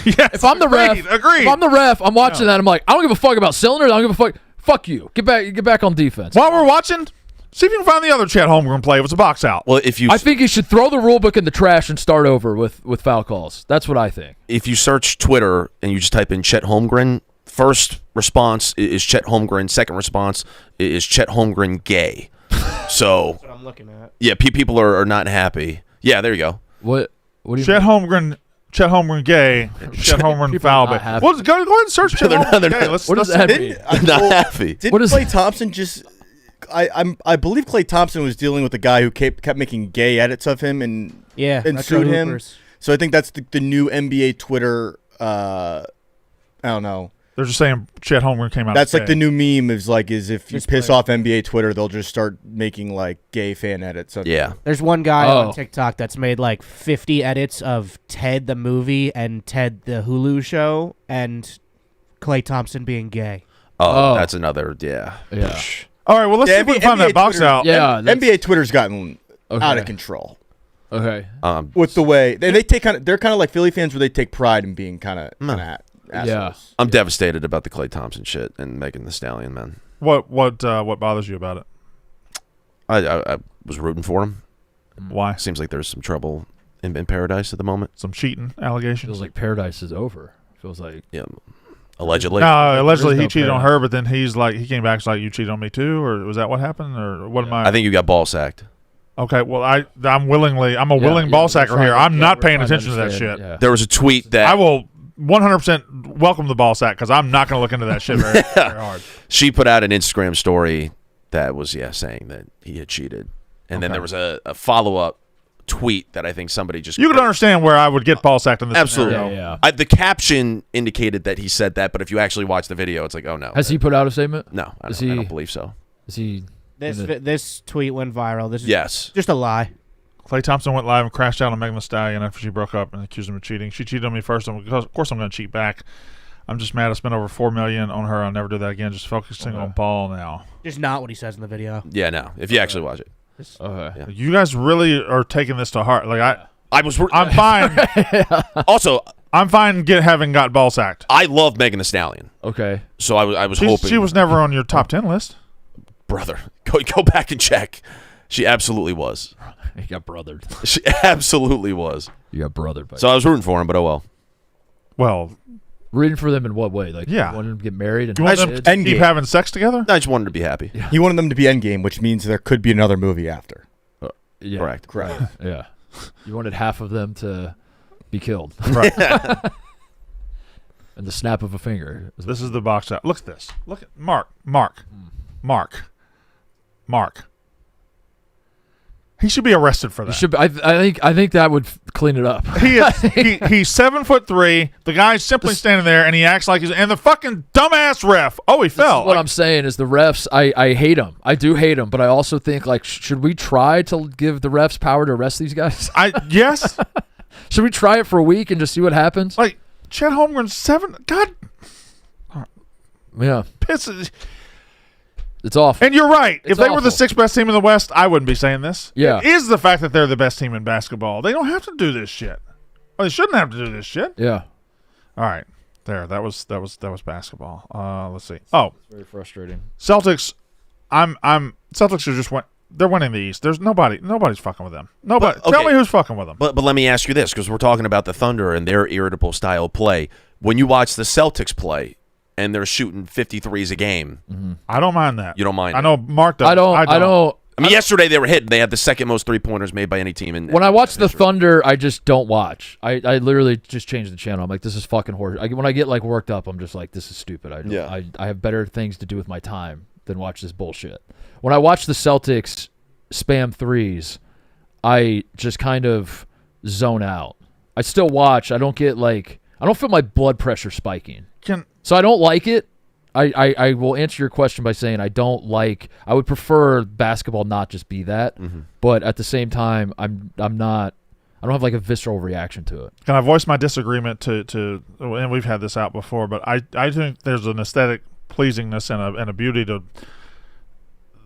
C: Yes,
B: if I'm the ref,
C: agreed.
B: If I'm the ref, I'm watching that. I'm like, I don't give a fuck about cylinders. I don't give a fuck. Fuck you. Get back on defense.
C: While we're watching, see if you can find the other Chet Holmgren play. It was a box out.
D: Well,
B: I think he should throw the rule book in the trash and start over with foul calls. That's what I think.
D: If you search Twitter and you just type in Chet Holmgren, first response is Chet Holmgren. Second response is Chet Holmgren gay. So
F: that's what I'm looking at.
D: Yeah, people are not happy. Yeah, there you go.
B: What do you
C: Chet Holmgren gay, Chet Holmgren foul. Well, go ahead and search Chet Holmgren gay.
B: What does that mean?
D: Not happy.
E: Didn't Klay Thompson just? I believe Klay Thompson was dealing with a guy who kept making gay edits of him and sued him. So I think that's the new NBA Twitter. I don't know.
C: They're just saying Chet Holmgren came out.
E: That's like the new meme is if you piss off NBA Twitter, they'll just start making like gay fan edits.
F: There's one guy on TikTok that's made like 50 edits of Ted the movie and Ted the Hulu show and Klay Thompson being gay.
D: Oh, that's another
B: Yeah.
C: All right, well let's see if we can find that box out.
E: Yeah, NBA Twitter's gotten out of control.
B: Okay.
E: With the way they're kind of like Philly fans where they take pride in being kind of assholes.
B: Yeah.
D: I'm devastated about the Klay Thompson shit and Megan Thee Stallion, man.
C: What bothers you about it?
D: I was rooting for him.
C: Why?
D: Seems like there's some trouble in paradise at the moment.
C: Some cheating allegations.
B: Feels like paradise is over. Feels like
D: Allegedly.
C: No, allegedly he
B: no
C: cheated on
B: paradise.
C: her, but then he came back and like, you cheated on me too, or was that what happened, or what am I?
D: I think you got ball sacked.
C: Okay, well I'm a willing ball sacker here. I'm not paying attention to that shit.
B: Yeah.
D: There was a tweet that
C: I will 100% welcome the ball sack because I'm not going to look into that shit very hard.
D: she put out an Instagram story that was saying that he had cheated, and then
C: Okay.
D: there was a follow-up tweet that I think somebody just
C: You could understand where I would get ball sacked in this
D: absolutely.
C: scenario.
B: Yeah.
D: The caption indicated that he said that, but if you actually watch the video, it's like, oh no.
B: Has he put out a statement?
D: No, I
B: Is
D: don't
B: he-
D: believe so.
B: Is he?
F: This tweet went viral. This is
D: Yes.
F: just a lie.
C: Klay Thompson went live and crashed out on Megan Thee Stallion after she broke up and accused him of cheating. She cheated on me first, and of course I'm going to cheat back. I'm just mad I spent over $4 million on her. I'll never do that again. Just focusing on ball now.
F: Just not what he says in the video.
D: Yeah, no. If you actually watch it,
B: Okay.
D: Yeah.
C: You guys really are taking this to heart. Like
D: I'm
C: fine.
D: also.
C: I'm fine having got ball sacked.
D: I love Megan Thee Stallion,
B: Okay.
D: so I was hoping
C: She was never on your top 10 list.
D: brother. Go back and check. She absolutely was.
B: He got brothered.
D: She absolutely was.
B: You got brothered. By
D: So I was rooting for him, but oh well.
C: Well,
B: Rooting for them in what way? Like,
C: Yeah.
B: you wanted them to get married and
C: you want
B: have
C: them
B: kids?
C: to keep
E: Endgame.
C: having sex together?
D: I just wanted to be happy.
E: He wanted them to be Endgame, which means there could be another movie after.
B: Yeah.
D: Correct.
B: Yeah. You wanted half of them to be killed.
C: Right.
B: And the snap of a finger.
C: This is the box out. Look at this. Look at Mark. He should be arrested for that.
B: You should be, I think that would clean it up.
C: He's 7'3". The guy's simply standing there, and he acts like he's and the fucking dumbass ref. Oh, he fell.
B: What I'm saying is the refs. I hate them. I do hate them, but I also think like should we try to give the refs power to arrest these guys?
C: Yes.
B: Should we try it for a week and just see what happens?
C: Like Chet Holmgren's 7. God,
B: Yeah,
C: pisses.
B: it's awful.
C: And you're right.
B: It's
C: If they were the
B: awful.
C: 6th best team in the West, I wouldn't be saying this.
B: Yeah.
C: It is the fact that they're the best team in basketball. They don't have to do this shit. Or they shouldn't have to do this shit.
B: Yeah,
C: All right. There. That was basketball. Let's see. Oh,
B: it's very frustrating.
C: Celtics. Celtics are just they're winning the East. There's nobody's fucking with them. Nobody.
D: But,
C: Tell
D: okay.
C: me who's fucking with them.
D: But let me ask you this, because we're talking about the Thunder and their irritable style play. When you watch the Celtics play and they're shooting 53s a game,
C: I don't mind that.
D: you don't mind
C: I
D: it.
C: know Mark does.
B: I don't.
D: I mean, yesterday they were hitting. They had the second most 3-pointers made by any team.
B: When I watch the Thunder, I just don't watch. I literally just change the channel. I'm like, this is fucking horse. When I get like worked up, I'm just like, this is stupid. I have better things to do with my time than watch this bullshit. When I watch the Celtics spam threes, I just kind of zone out. I still watch. I don't get like, I don't feel my blood pressure spiking. So I don't like it. I will answer your question by saying I don't like. I would prefer basketball not just be that, but at the same time, I'm not. I don't have like a visceral reaction to it.
C: Can I voice my disagreement to and we've had this out before, but I think there's an aesthetic pleasingness and a beauty to.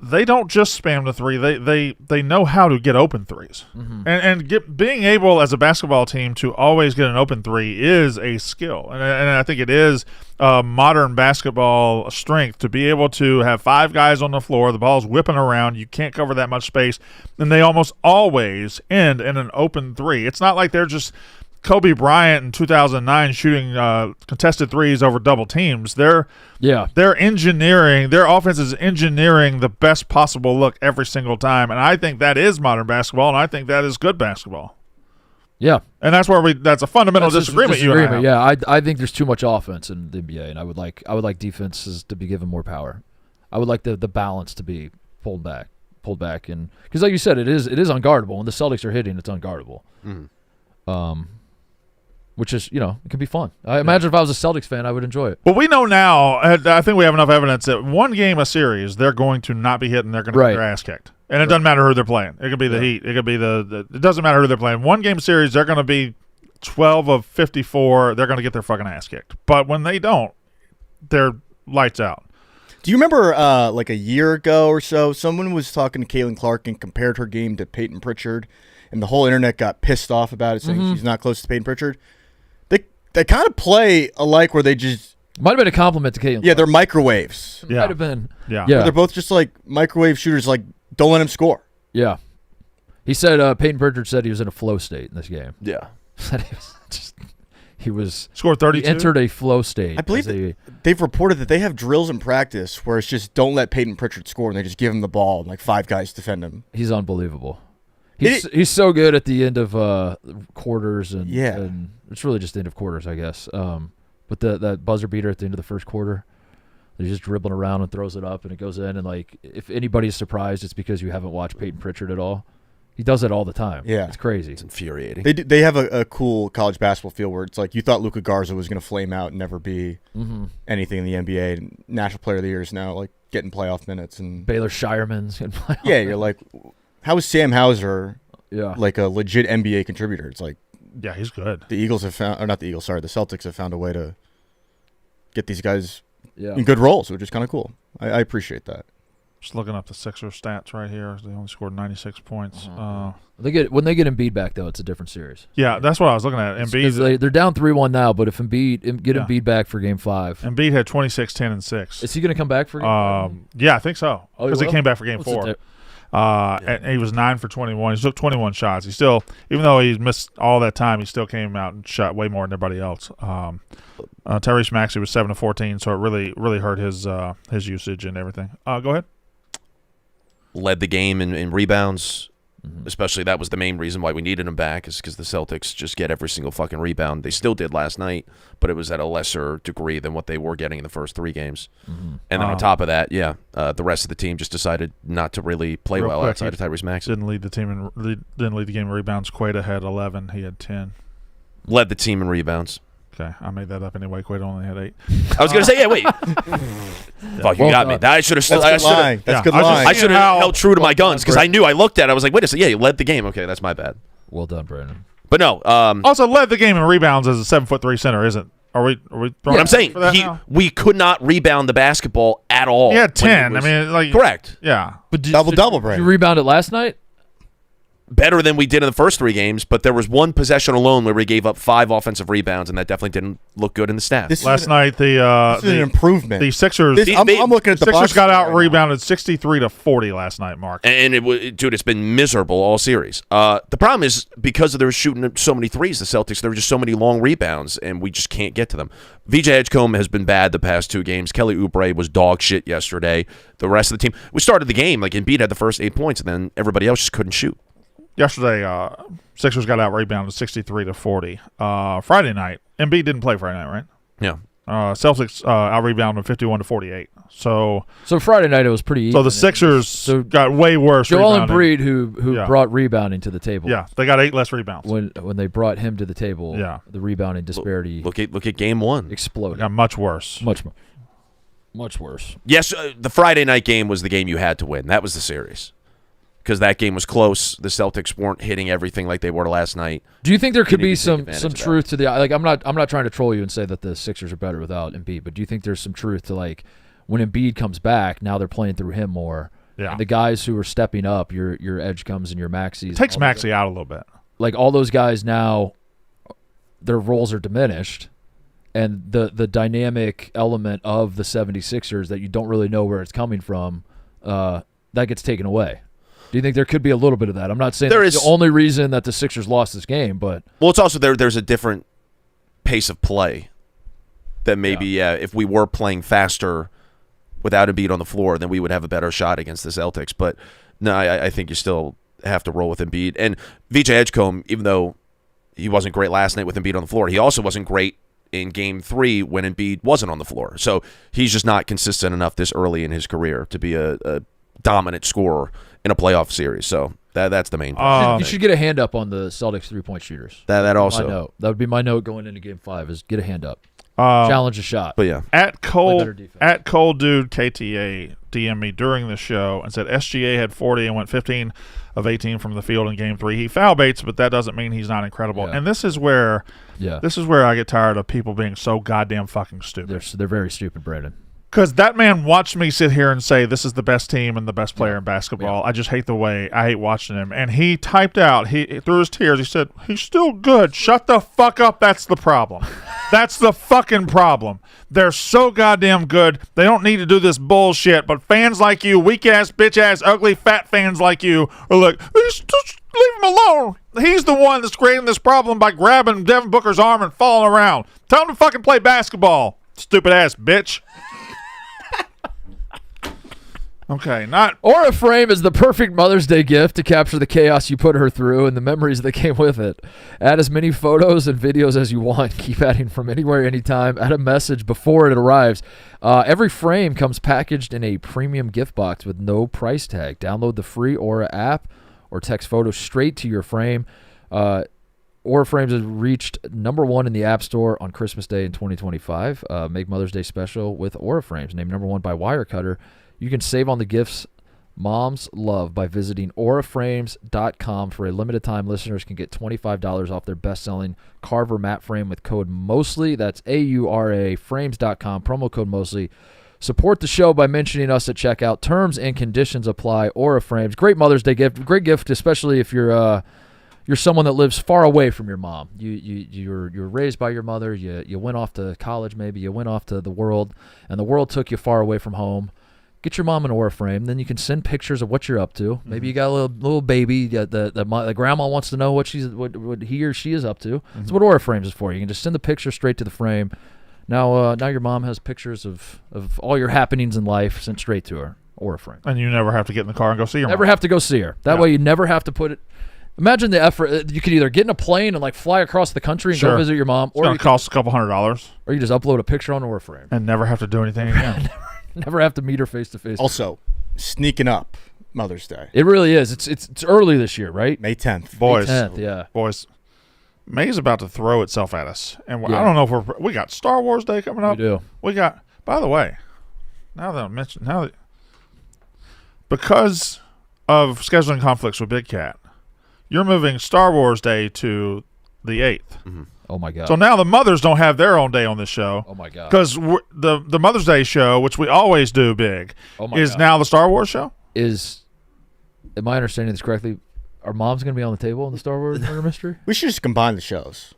C: They don't just spam the three. They know how to get open threes, being able as a basketball team to always get an open three is a skill, and I think it is modern basketball strength to be able to have 5 guys on the floor, the ball's whipping around, you can't cover that much space, and they almost always end in an open three. It's not like they're just Kobe Bryant in 2009 shooting contested threes over double teams. They're engineering, their offense is engineering the best possible look every single time, and I think that is modern basketball, and I think that is good basketball.
B: Yeah,
C: and that's where that's a fundamental disagreement. You and I have.
B: Yeah, I think there's too much offense in the NBA, and I would like defenses to be given more power. I would like the balance to be pulled back, and because like you said, it is unguardable. When the Celtics are hitting, it's unguardable. Which is, it can be fun. I imagine if I was a Celtics fan, I would enjoy it.
C: But we know now, I think we have enough evidence that one game a series, they're going to not be hitting, they're going to get their ass kicked. And it doesn't matter who they're playing. It could be the Heat. It could be it doesn't matter who they're playing. One game series, they're going to be 12 of 54. They're going to get their fucking ass kicked. But when they don't, they're lights out.
E: Do you remember like a year ago or so, someone was talking to Caitlin Clark and compared her game to Peyton Pritchard? and the whole internet got pissed off about it, saying she's not close to Peyton Pritchard. They kind of play alike, where they just
B: might have been a compliment to Caitlin.
E: Yeah, they're microwaves.
B: Yeah, might have been.
C: Yeah.
E: They're both just like microwave shooters. Like, don't let him score.
B: Yeah. He said Peyton Pritchard said he was in a flow state in this game.
D: Yeah.
B: He was
C: scored 32.
B: He entered a flow state.
E: I believe they've reported that they have drills in practice where it's just don't let Peyton Pritchard score, and they just give him the ball and like 5 guys defend him.
B: He's unbelievable. He's so good at the end of quarters and it's really just the end of quarters, I guess. But that buzzer beater at the end of the first quarter, he's just dribbling around and throws it up and it goes in. And like, if anybody's surprised, it's because you haven't watched Peyton Pritchard at all. He does it all the time.
E: Yeah,
B: it's crazy.
D: It's infuriating.
E: They have a cool college basketball field where it's like you thought Luka Garza was going to flame out and never be anything in the NBA. And National Player of the Year is now like getting playoff minutes, and
B: Baylor Shireman's getting playoff.
E: Yeah, you're like, how is Sam Hauser?
B: Yeah,
E: like a legit NBA contributor. It's like,
C: yeah, he's good.
E: The Eagles have found, or not the Eagles, sorry, the Celtics have found a way to get these guys
B: in
E: good roles, which is kind of cool. I appreciate that.
C: Just looking up the Sixers stats right here. They only scored 96 points.
B: When they get Embiid back, though, it's a different series.
C: Yeah, that's what I was looking at. Embiid,
B: they're down 3-1 now, but if Embiid back for Game 5,
C: Embiid had 26, 10, and 6.
B: Is he going to come back for Game 5?
C: Yeah, I think so. Because he came back for Game 4.
B: Yeah.
C: And he was 9 for 21. He took 21 shots. He still, even though he missed all that time, he still came out and shot way more than everybody else. Tyrese Maxey was 7 of 14, so it really hurt his usage and everything. Go ahead.
D: Led the game in rebounds. Especially that was the main reason why we needed him back, is because the Celtics just get every single fucking rebound. They still did last night, but it was at a lesser degree than what they were getting in the first 3 games. And then on top of that, the rest of the team just decided not to really play well outside of Tyrese Maxey.
C: Didn't lead the game in rebounds. Queta had 11. He had 10.
D: Led the team in rebounds.
C: Okay, I made that up anyway. Queta only had 8.
D: I was going to say, wait. Fuck, you got me. I should have.
E: That's good line.
D: I should have held true to my guns, because I knew. I looked at it. I was like, wait a second. Yeah, you led the game. Okay, that's my bad.
B: Well done, Brandon.
D: But no.
C: Also led the game in rebounds as a 7'3" center, isn't? Are we
D: I'm saying we could not rebound the basketball at all.
C: He had 10. I mean, like,
D: correct.
C: Yeah,
E: but double, Brandon.
B: Did you rebound it last night?
D: Better than we did in the first 3 games, but there was one possession alone where we gave up 5 offensive rebounds, and that definitely didn't look good in the stats.
C: Last night,
E: this is an improvement.
C: The Sixers.
E: I'm looking at the
C: Sixers
E: box
C: got out rebounded 63-40 last night, Mark.
D: And it's been miserable all series. The problem is, because they were shooting so many threes, the Celtics, there were just so many long rebounds, and we just can't get to them. VJ Edgecombe has been bad the past 2 games. Kelly Oubre was dog shit yesterday. The rest of the team, we started the game like Embiid had the first 8 points, and then everybody else just couldn't shoot.
C: Yesterday, Sixers got out rebounded 63-40. Friday night, Embiid didn't play Friday night, right?
D: Yeah.
C: Celtics out rebounded 51-48. So
B: Friday night it was pretty even.
C: So the Sixers got way worse.
B: Joel Embiid, who brought rebounding to the table.
C: Yeah, they got 8 less rebounds.
B: When they brought him to the table, the rebounding disparity.
D: Look at game 1.
B: Exploded.
C: Got much worse.
B: Much worse.
D: Yes, the Friday night game was the game you had to win. That was the series. Because that game was close. The Celtics weren't hitting everything like they were last night.
B: Do you think there could be some truth to the, like, I'm not trying to troll you and say that the Sixers are better without Embiid, but do you think there's some truth to, like, when Embiid comes back, now they're playing through him more?
C: Yeah.
B: And the guys who are stepping up, your Edgecombes and your Maxeys.
C: It takes Maxey out a little bit.
B: Like, all those guys now, their roles are diminished, and the dynamic element of the 76ers that you don't really know where it's coming from, that gets taken away. Do you think there could be a little bit of that? I'm not saying that's the only reason that the Sixers lost this game, but
D: it's also there's a different pace of play that maybe if we were playing faster without Embiid on the floor, then we would have a better shot against the Celtics. But no, I think you still have to roll with Embiid. And VJ Edgecombe, even though he wasn't great last night with Embiid on the floor, he also wasn't great in Game 3 when Embiid wasn't on the floor. So he's just not consistent enough this early in his career to be a dominant scorer in a playoff series. So that's the main point.
B: You should get a hand up on the Celtics 3-point shooters.
D: That also.
B: That would be my note going into Game 5 is get a hand up. Challenge a shot.
D: But yeah.
C: At Cole Dude KTA DM'd me during the show and said SGA had 40 and went 15 of 18 from the field in Game 3. He foul baits, but that doesn't mean he's not incredible. Yeah. And this is where I get tired of people being so goddamn fucking stupid.
B: They're very stupid, Brandon.
C: Because that man watched me sit here and say, this is the best team and the best player in basketball. I just hate the way, I hate watching him. And he typed out, through his tears, he said, he's still good. Shut the fuck up. That's the problem. That's the fucking problem. They're so goddamn good. They don't need to do this bullshit. But fans like you, weak-ass, bitch-ass, ugly, fat fans like you are like, just leave him alone. He's the one that's creating this problem by grabbing Devin Booker's arm and falling around. Tell him to fucking play basketball, stupid-ass bitch. Okay, not...
B: Aura Frame is the perfect Mother's Day gift to capture the chaos you put her through and the memories that came with it. Add as many photos and videos as you want. Keep adding from anywhere, anytime. Add a message before it arrives. Every frame comes packaged in a premium gift box with no price tag. Download the free Aura app or text photos straight to your frame. Aura Frames has reached #1 in the App Store on Christmas Day in 2025. Make Mother's Day special with Aura Frames. Named #1 by Wirecutter. You can save on the gifts moms love by visiting auraframes.com. For a limited time, listeners can get $25 off their best-selling Carver matte frame with code MOSTLY. That's AURA frames.com, promo code MOSTLY. Support the show by mentioning us at checkout. Terms and conditions apply. Aura Frames. Great Mother's Day gift. Great gift, especially if you're someone that lives far away from your mom. You're raised by your mother. You went off to college maybe. You went off to the world, and the world took you far away from home. Get your mom an Aura Frame. Then you can send pictures of what you're up to. Maybe you got a little baby. The grandma wants to know what he or she is up to. That's what Aura Frames is for. You can just send the picture straight to the frame. Now your mom has pictures of all your happenings in life sent straight to her. Aura Frame.
C: And you never have to get in the car and go see your mom.
B: Never have to go see her. That way you never have to put it. Imagine the effort. You could either get in a plane and fly across the country and go visit your mom,
C: or it costs a couple $100.
B: Or you just upload a picture on Aura Frame
C: and never have to do anything again.
B: Never have to meet her face to face.
E: Also, sneaking up Mother's Day.
B: It really is. It's early this year, right?
E: May 10th.
C: Boys,
B: May 10th, yeah.
C: Boys, May's about to throw itself at us, and I don't know if we got Star Wars Day coming up.
B: We do.
C: We got. By the way, because of scheduling conflicts with Big Cat, you're moving Star Wars Day to the 8th.
D: Mm-hmm.
B: Oh my God!
C: So now the mothers don't have their own day on this show.
B: Oh my God!
C: Because the Mother's Day show, which we always do big, is now the Star Wars show.
B: Am I understanding this correctly? Are moms going to be on the table in the Star Wars murder mystery?
E: We should just combine the shows.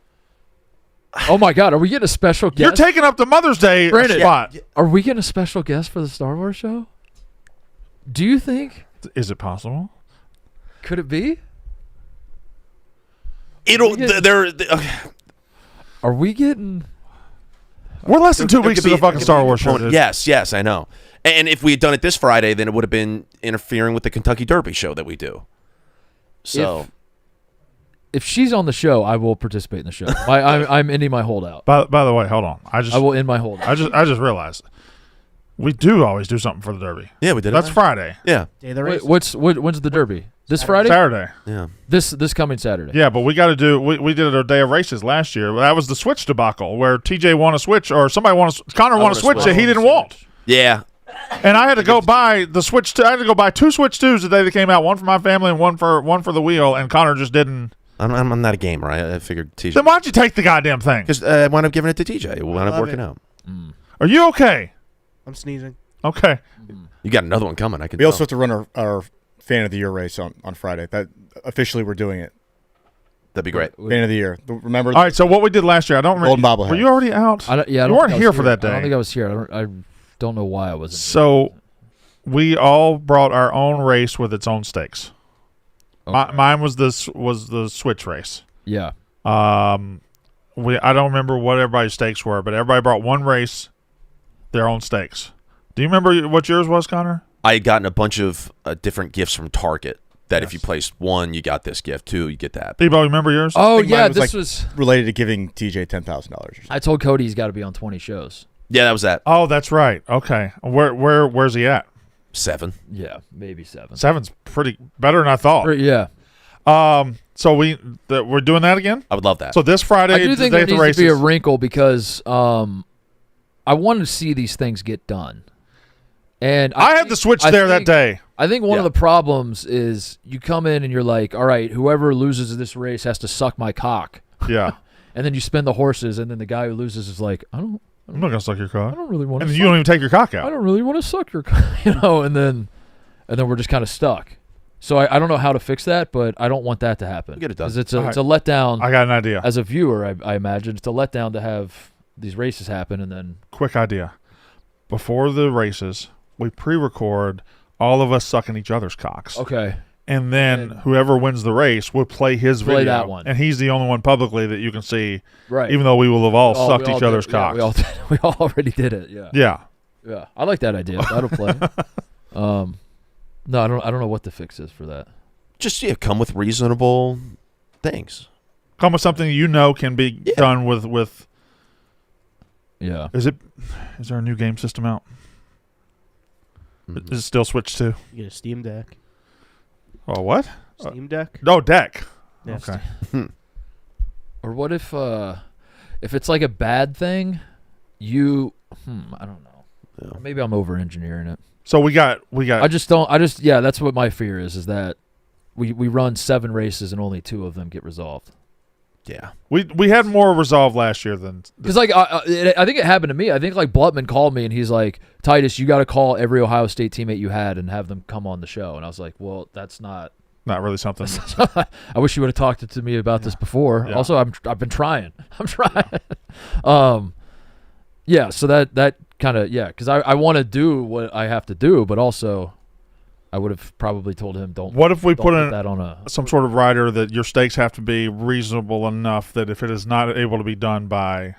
B: Oh my God! Are we getting a special guest?
C: You're taking up the Mother's Day spot.
B: Are we getting a special guest for the Star Wars show? Do you think?
C: Is it possible?
B: Could it be? Are we getting?
C: We're less than 2 weeks to the fucking Star Wars show. Dude.
D: Yes, I know. And if we had done it this Friday, then it would have been interfering with the Kentucky Derby show that we do. So,
B: if she's on the show, I will participate in the show. I'm ending my holdout.
C: By the way, hold on. I
B: will end my holdout.
C: I just realized we do always do something for the Derby.
D: Yeah, we did.
C: That's Friday.
D: Yeah.
F: Day of the race.
B: When's the Derby? This Friday?
C: Saturday.
D: Yeah.
B: This coming Saturday.
C: Yeah, but we got to do. We did a day of races last year. That was the switch debacle where TJ won a switch, or somebody won a Connor won a switch that he didn't want.
D: Yeah.
C: And I had to go buy the switch. I had to go buy 2 Switch 2s the day they came out. One for my family and one for the wheel. And Connor just didn't.
D: I'm not a gamer. I figured TJ.
C: Then why'd you take the goddamn thing?
D: Because I wound up giving it to TJ. It wound up working out.
C: Are you okay?
F: I'm sneezing.
C: Okay.
D: You got another one coming. I can.
E: We also have to run our Fan of the Year race on Friday. That officially we're doing it.
D: That'd be great.
E: Fan of the Year. Remember?
C: All right. So what we did last year, I don't remember.
E: Golden bobblehead.
C: Were you already out?
B: You
C: weren't here for that day.
B: I don't think I was here. I don't know why I wasn't.
C: So we all brought our own race with its own stakes. Okay. Mine was the switch race.
B: Yeah.
C: I don't remember what everybody's stakes were, but everybody brought one race, their own stakes. Do you remember what yours was, Connor?
D: I had gotten a bunch of different gifts from Target. That if you placed 1, you got this gift. 2, you get that.
C: Debo, remember yours?
B: Oh yeah, this was
E: related to giving TJ $10,000.
B: I told Cody he's got to be on 20 shows.
D: Yeah, that was that.
C: Oh, that's right. Okay, where's he at?
D: 7.
B: Yeah, maybe 7.
C: 7's pretty better than I thought.
B: Yeah.
C: So we're doing that again.
D: I would love that.
C: So this Friday,
B: I do think there needs to be a wrinkle because I wanted to see these things get done. And
C: I had the switch there that day.
B: I think one of the problems is you come in and you're like, all right, whoever loses this race has to suck my cock.
C: Yeah.
B: And then you spin the horses, and then the guy who loses is like, I don't
C: I'm not gonna suck your cock.
B: I don't really want to.
C: And you don't even take your cock out.
B: I don't really want to suck your cock, and then we're just kind of stuck. So I don't know how to fix that, but I don't want that to happen.
D: Get it done.
B: Because it's a letdown.
C: I got an idea.
B: As a viewer, I imagine it's a letdown to have these races happen and then.
C: Quick idea. Before the races, we pre-record all of us sucking each other's cocks.
B: Okay.
C: And then whoever wins the race will play his video.
B: That one.
C: And he's the only one publicly that you can see.
B: Right.
C: Even though we will have all sucked each other's cocks.
B: Yeah, we all already did it. Yeah.
C: Yeah.
B: Yeah. I like that idea. That'll play. No, I don't know what the fix is for that.
D: Just come with reasonable things.
C: Come with something can be done with.
B: Yeah.
C: Is there a new game system out? Is it still Switch 2?
F: You get a Steam Deck.
C: Oh, what?
F: Steam Deck?
C: No, deck.
F: Yeah,
C: Okay.
B: Or what if it's like a bad thing, I don't know. Yeah. Maybe I'm over engineering it.
C: So we got
B: that's what my fear is that we run 7 races and only 2 of them get resolved.
D: Yeah.
C: We had more resolved last year than
B: because I think it happened to me. I think like Blutman called me and he's like, Titus, you got to call every Ohio State teammate you had and have them come on the show. And I was like, well, that's not
C: really something.
B: I wish you would have talked to me about this before. Yeah. Also, I've been trying. I'm trying. Yeah. So that kind of because I want to do what I have to do, but also I would have probably told him don't.
C: What if we put in
B: that on
C: some sort of rider that your stakes have to be reasonable enough that if it is not able to be done by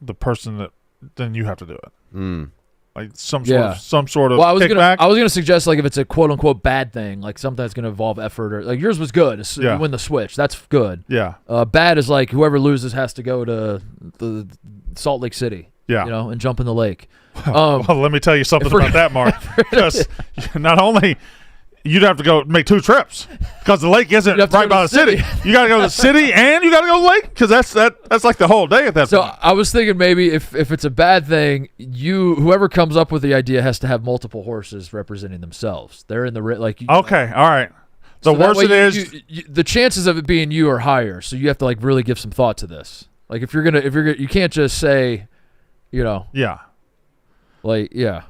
C: the person then you have to do it. Like some sort of.
B: Well, I was
C: kickback.
B: gonna suggest like if it's a quote unquote bad thing, like something that's gonna involve effort or like yours was good. You win the switch, that's good.
C: Yeah.
B: Bad is like whoever loses has to go to the Salt Lake City.
C: Yeah.
B: And jump in the lake.
C: Well, let me tell you something about that, Mark. Because not only you'd have to go make 2 trips because the lake isn't right by the city. You got to go to the city and you got to go to the lake because that's like the whole day at that point.
B: So I was thinking maybe if it's a bad thing, whoever comes up with the idea has to have multiple horses representing themselves. They're in the
C: okay, all right. The worse it is,
B: the chances of it being you are higher. So you have to like really give some thought to this. Like if you're gonna you can't just say,
C: yeah.
B: Like, yeah.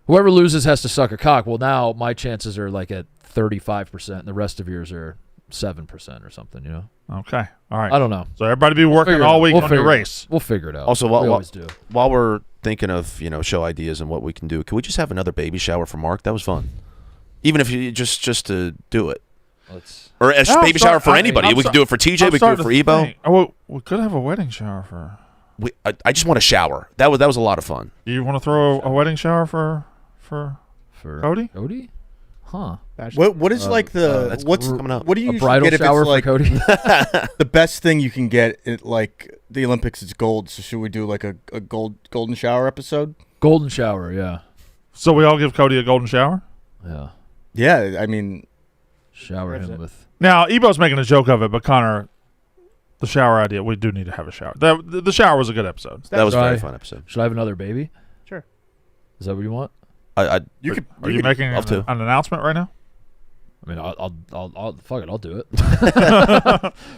B: Whoever loses has to suck a cock. Well, now my chances are like at 35%, and the rest of yours are 7% or something,
C: Okay. All right.
B: I don't know.
C: So everybody be working all week on your race.
B: We'll figure it out.
D: Also,
B: we always do.
D: While we're thinking of, show ideas and what we can do, can we just have another baby shower for Mark? That was fun. Even if you just to do it. Or a baby shower for anybody. We can do it for TJ. We can do it for Ebo.
C: Oh, we could have a wedding shower for...
D: I just want a shower. That was a lot of fun.
C: Do you want to throw a wedding shower for Cody?
B: Cody? Huh.
E: What is like the what's
D: coming up?
E: What do you usually
B: bridal
E: get if
B: shower
E: it's like
B: for Cody?
E: the best thing you can get at like the Olympics is gold. So should we do like a golden shower episode?
B: Golden shower, yeah.
C: So we all give Cody a golden shower?
B: Yeah.
E: Yeah, I mean,
B: shower him with.
C: Now Ebo's making a joke of it, but Connor. The shower idea, we do need to have a shower. The shower was a good episode.
D: That was a very fun episode.
B: Should I have another baby?
F: Sure.
B: Is that what you want?
C: Are you making an announcement right now?
B: I mean, I'll fuck it. I'll do it.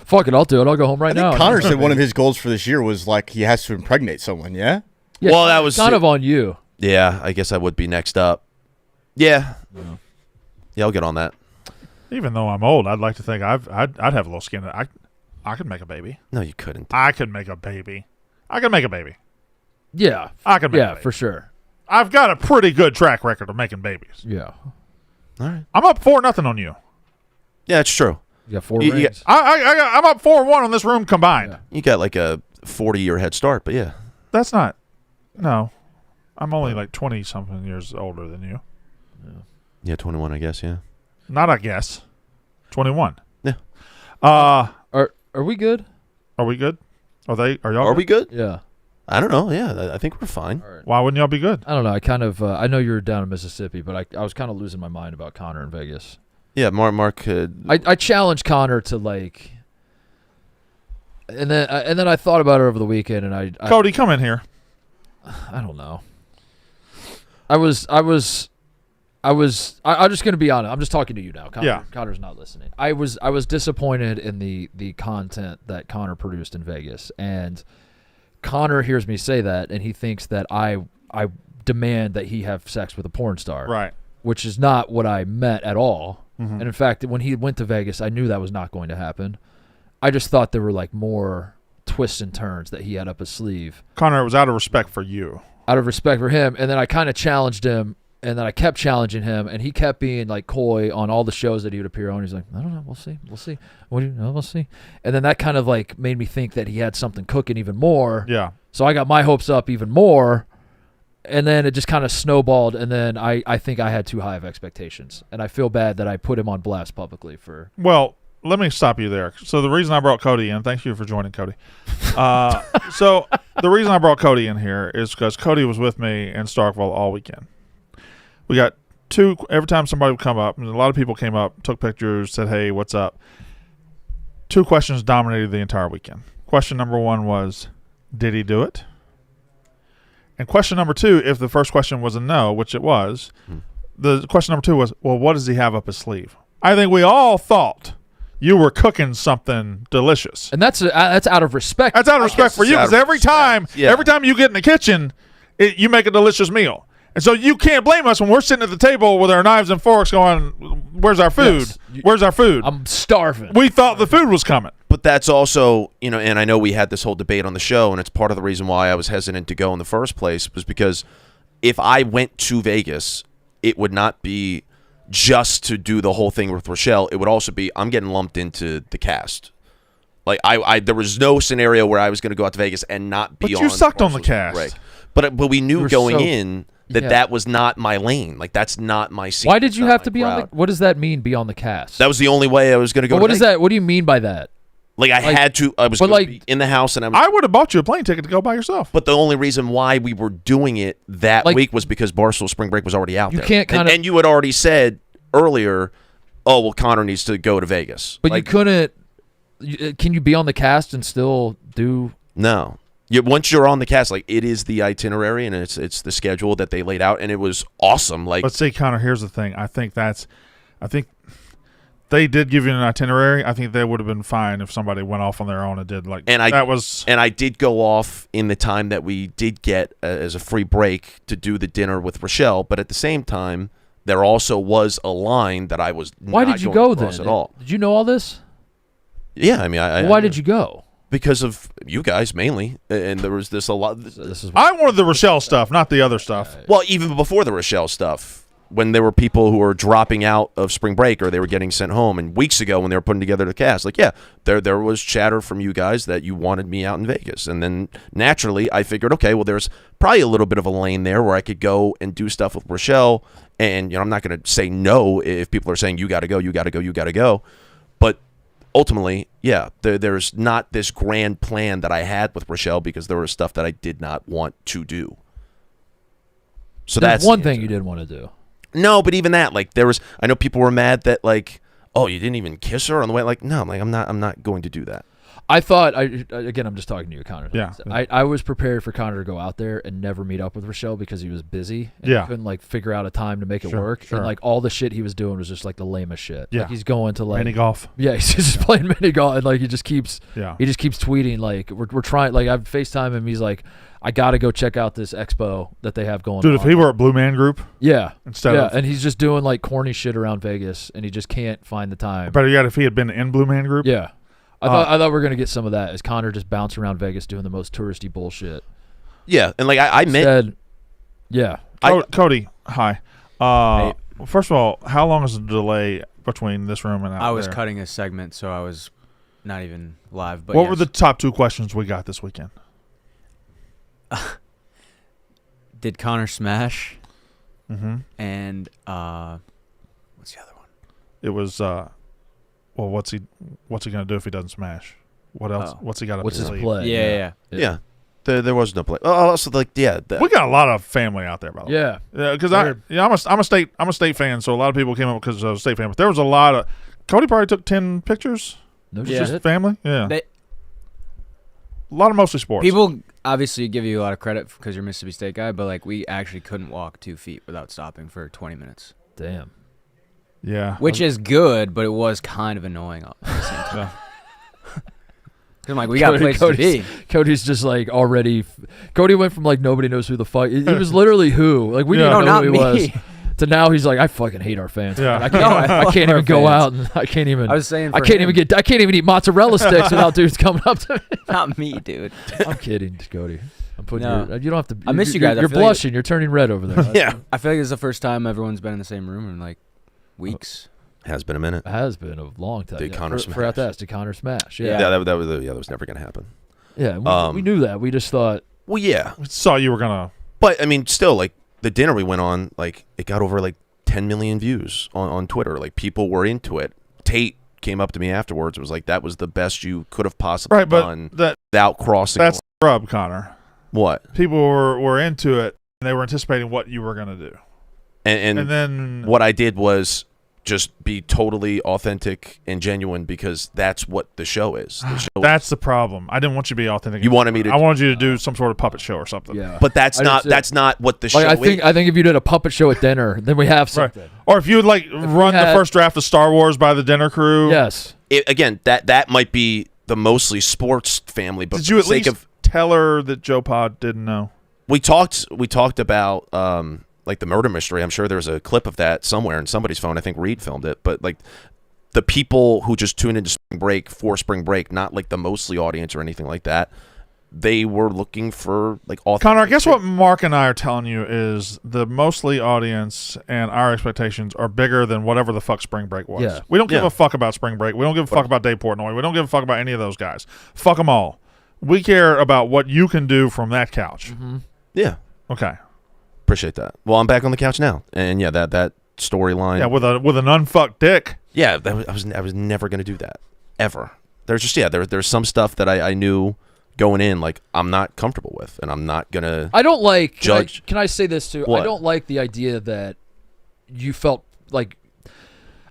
B: Fuck it. I'll do it. I'll go home right now.
E: Connor said one of his goals for this year was like he has to impregnate someone. Yeah.
D: Well, that was
B: kind of on you.
D: Yeah, I guess I would be next up. Yeah. Yeah, I'll get on that.
C: Even though I'm old, I'd like to think I'd have a little skin. I could make a baby.
D: No, you couldn't.
C: I could make a baby.
B: Yeah.
C: I could make a baby.
B: For sure.
C: I've got a pretty good track record of making babies.
B: Yeah.
D: All right.
C: I'm up 4-0 on you.
D: Yeah, it's true.
B: You got 4 rings.
C: I'm up 4-1 on this room combined.
B: Yeah.
D: You got like a 40-year head start, but yeah.
C: That's not. No. I'm only like 20-something years older than you.
D: Yeah, 21, I guess, yeah.
C: Not I guess. 21.
D: Yeah.
B: Are we good?
C: Are we good? Are y'all
D: Are we good?
B: Yeah.
D: I don't know. Yeah, I think we're fine.
B: Right.
C: Why wouldn't y'all be good?
B: I don't know. I kind of I know you were down in Mississippi, but I was kind of losing my mind about Connor in Vegas.
D: Yeah, Mark
B: I challenged Connor to like and then I thought about it over the weekend and I
C: Cody, come in here.
B: I don't know. I'm just going to be honest. I'm just talking to you now. Connor's not listening. I was disappointed in the content that Connor produced in Vegas, and Connor hears me say that, and he thinks that I demand that he have sex with a porn star.
C: Right.
B: Which is not what I meant at all.
C: Mm-hmm.
B: And in fact, when he went to Vegas, I knew that was not going to happen. I just thought there were like more twists and turns that he had up his sleeve.
C: Connor, it was out of respect for you.
B: Out of respect for him. And then I kind of challenged him, and then I kept challenging him, and he kept being like coy on all the shows that he would appear on. He's like, I don't know, we'll see. What do you know? We'll see. And then that kind of like made me think that he had something cooking even more.
C: Yeah.
B: So I got my hopes up even more. And then it just kind of snowballed, and then I think I had too high of expectations. And I feel bad that I put him on blast publicly for...
C: Well, let me stop you there. So the reason I brought Cody in, thank you for joining, Cody. So the reason I brought Cody in here is because Cody was with me in Starkville all weekend. We got every time somebody would come up, and a lot of people came up, took pictures, said, hey, what's up? 2 questions dominated the entire weekend. Question number 1 was, did he do it? And question number 2, if the first question was a no, which it was, the question number 2 was, well, what does he have up his sleeve? I think we all thought you were cooking something delicious.
B: And that's out of respect.
C: That's out of respect for you, because every time you get in the kitchen, you make a delicious meal. And so you can't blame us when we're sitting at the table with our knives and forks going, where's our food?
B: Yes.
C: Where's our food?
B: I'm starving.
C: We thought the food was coming.
D: But that's also, and I know we had this whole debate on the show, and it's part of the reason why I was hesitant to go in the first place, was because if I went to Vegas, it would not be just to do the whole thing with Rochelle. It would also be, I'm getting lumped into the cast. Like, there was no scenario where I was going to go out to Vegas and not be on.
C: But you sucked on the cast.
D: Right. But we knew going in that was not my lane. Like, that's not my scene.
B: Why did you have to be on the... What does that mean, be on the cast?
D: That was the only way I was going to go
B: to Vegas. What do you mean by that?
D: Like, I had to. I was going to be in the house, and
C: I would have bought you a plane ticket to go by yourself.
D: But the only reason why we were doing it that week was because Barstool Spring Break was already out there.
B: You can't
D: and you had already said earlier, oh, well, Connor needs to go to Vegas.
B: But you couldn't. Can you be on the cast and still do?
D: No. Once you're on the cast, like, it is the itinerary, and it's the schedule that they laid out, and it was awesome. Like,
C: let's see, Connor. Here's the thing. I think they did give you an itinerary. I think they would have been fine if somebody went off on their own and did And I did go off in the time that we did get as a free break to do the dinner with Rochelle, but at the same time, there also was a line that I was
B: Why
D: not
B: did you
D: going
B: go
D: to cross
B: then?
D: at all.
B: Did you know all this?
D: Yeah, I mean,
B: why did you go?
D: Because of you guys mainly, and there was this a lot.
C: I wanted the Rochelle stuff, not the other stuff.
D: Well, even before the Rochelle stuff. When there were people who were dropping out of spring break or they were getting sent home, and weeks ago when they were putting together the cast, there was chatter from you guys that you wanted me out in Vegas. And then naturally I figured, okay, well, there's probably a little bit of a lane there where I could go and do stuff with Rochelle. And, I'm not going to say no if people are saying, you got to go, you got to go, you got to go. But ultimately, there's not this grand plan that I had with Rochelle because there was stuff that I did not want to do. So
B: There's
D: that's
B: one thing you didn't want to do.
D: No, but even that, like, I know people were mad that, like, oh, you didn't even kiss her on the way. Like, no, like, I'm not going to do that.
B: I thought, again, I'm just talking to you, Connor.
C: Yeah.
B: I was prepared for Connor to go out there and never meet up with Rochelle because he was busy. And he couldn't, like, figure out a time to make it work.
C: Sure.
B: And, like, all the shit he was doing was just, like, the lamest shit.
C: Yeah.
B: Like, he's going to, like...
C: mini golf.
B: Yeah, he's just playing mini golf. And, like, he just keeps tweeting, like, we're trying... Like, I've FaceTime him. He's like, I got to go check out this expo that they have going on.
C: Dude, if he were a Blue Man Group...
B: Instead of... and he's just doing, like, corny shit around Vegas, and he just can't find the time.
C: Better yet, if he had been in Blue Man Group...
B: Yeah. I thought we were going to get some of that as Connor just bounced around Vegas doing the most touristy bullshit.
D: Yeah, and, like, I meant...
C: Cody, hi. First of all, how long is the delay between this room and out there?
G: I was cutting a segment, so I was not even live. But
C: what were the top 2 questions we got this weekend?
G: Did Connor smash?
C: Mm-hmm.
G: And what's the other one?
C: It was well, what's he gonna do if he doesn't smash? What else? What's he got up
B: What's
C: his
B: his
C: sleeve?
B: play?
D: Yeah. There was no play. Also, like,
C: we got a lot of family out there, by the way.
B: Yeah.
C: Because I'm a state fan, so a lot of people came up because I was a state fan. But there was a lot of Cody probably took 10 pictures.
B: No
C: shit.
B: shit.
C: Family. Yeah. A lot of mostly sports.
G: People obviously give you a lot of credit because you're a Mississippi State guy, but like we actually couldn't walk 2 feet without stopping for 20 minutes.
B: Damn.
C: Yeah.
G: Which is good, but it was kind of annoying at the same time. I'm like, we got places to be.
B: Cody's just like already. Cody went from like nobody knows who the fuck. He was literally who. Like we didn't know who he was. To now he's like, I fucking hate our fans.
C: Yeah.
B: I can't even go out and I can't even.
G: I was saying,
B: I can't even eat mozzarella sticks without dudes coming up to me.
G: Not me, dude.
B: I'm kidding, Cody. I'm putting you don't have to.
G: I miss you guys.
B: You're blushing. You're turning red over there.
D: Yeah.
G: I feel like it's the first time everyone's been in the same room in like weeks.
D: Has been a minute.
B: It has been a long time.
D: Did Connor smash?
B: Forgot to ask. Did Connor smash? Yeah.
D: That was never gonna happen.
B: Yeah. We knew that. We just thought.
D: Well, yeah.
C: We saw you were gonna.
D: But I mean, still, like the dinner we went on, like it got over like 10 million views on Twitter. Like people were into it. Tate came up to me afterwards and was like, "That was the best you could have possibly done without crossing."
C: That's the rub, Connor.
D: What?
C: People were into it and they were anticipating what you were gonna do.
D: And
C: then
D: what I did was just be totally authentic and genuine because that's what the show is.
C: That's the problem. I didn't want you to be authentic.
D: You wanted me to.
C: I wanted you to do some sort of puppet show or something.
B: Yeah.
D: But that's not what the show is.
B: I think if you did a puppet show at dinner, then we have something.
C: Right. Or if you would like run the first draft of Star Wars by the dinner crew.
B: Yes.
D: Again, that might be the mostly sports family. But
C: did you at least tell her that Joe Pod didn't know?
D: We talked about like the murder mystery. I'm sure there's a clip of that somewhere in somebody's phone. I think Reed filmed it. But like the people who just tune into spring break for spring break, not like the mostly audience or anything like that, they were looking for like authentic.
C: Connor, I guess what Mark and I are telling you is the mostly audience and our expectations are bigger than whatever the fuck spring break was.
B: Yeah.
C: We don't give a fuck about spring break. We don't give a fuck about Dave Portnoy. We don't give a fuck about any of those guys. Fuck them all. We care about what you can do from that couch.
B: Mm-hmm.
D: Yeah.
C: Okay.
D: Appreciate that. Well, I'm back on the couch now, and yeah, that storyline.
C: Yeah, with an unfucked dick.
D: Yeah, I was never gonna do that ever. There's just there's some stuff that I knew going in, like I'm not comfortable with, and I'm not gonna.
B: I don't like
D: judge.
B: Can I say this too?
D: What?
B: I don't like the idea that you felt like.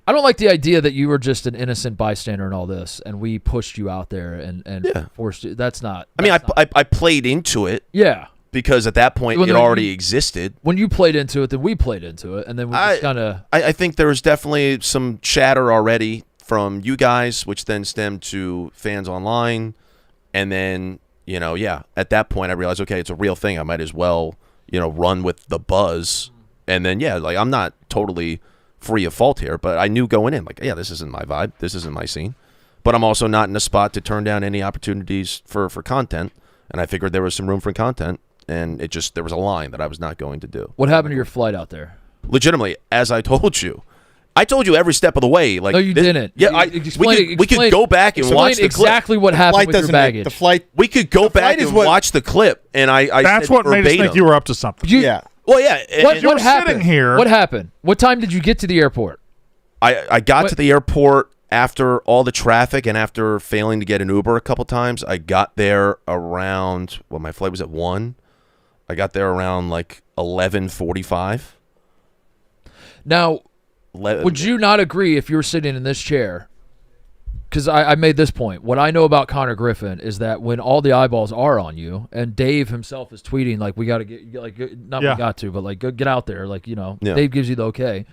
B: I don't like the idea that you were just an innocent bystander in all this, and we pushed you out there and forced you. That's not.
D: I mean, I played into it.
B: Yeah.
D: Because at that point, it already existed.
B: When you played into it, then we played into it, and then we just kind of.
D: I think there was definitely some chatter already from you guys, which then stemmed to fans online, and then at that point I realized, okay, it's a real thing. I might as well run with the buzz, and then like I'm not totally free of fault here, but I knew going in, like, yeah, this isn't my vibe, this isn't my scene, but I'm also not in a spot to turn down any opportunities for content, and I figured there was some room for content. And there was a line that I was not going to do.
B: What happened to your flight out there?
D: Legitimately, as I told you every step of the way. Like,
B: no, you didn't.
D: Yeah, we could go back and watch the
B: exactly
D: clip.
B: what happened with your baggage.
E: The flight.
D: We could go back and watch the clip, and I
C: that's
D: said
C: what made
D: verbatim.
C: us think you were up to something.
E: Yeah.
D: Well, yeah.
B: What happened
C: sitting here?
B: What happened? What time did you get to the airport?
D: I got to the airport after all the traffic and after failing to get an Uber a couple times. I got there around. Well, my flight was at 1. I got there around like 11:45.
B: Now, would you not agree if you were sitting in this chair? Because I made this point. What I know about Connor Griffin is that when all the eyeballs are on you, and Dave himself is tweeting like, "We got to get like not we got to, but like go get out there." Like Dave gives you the okay.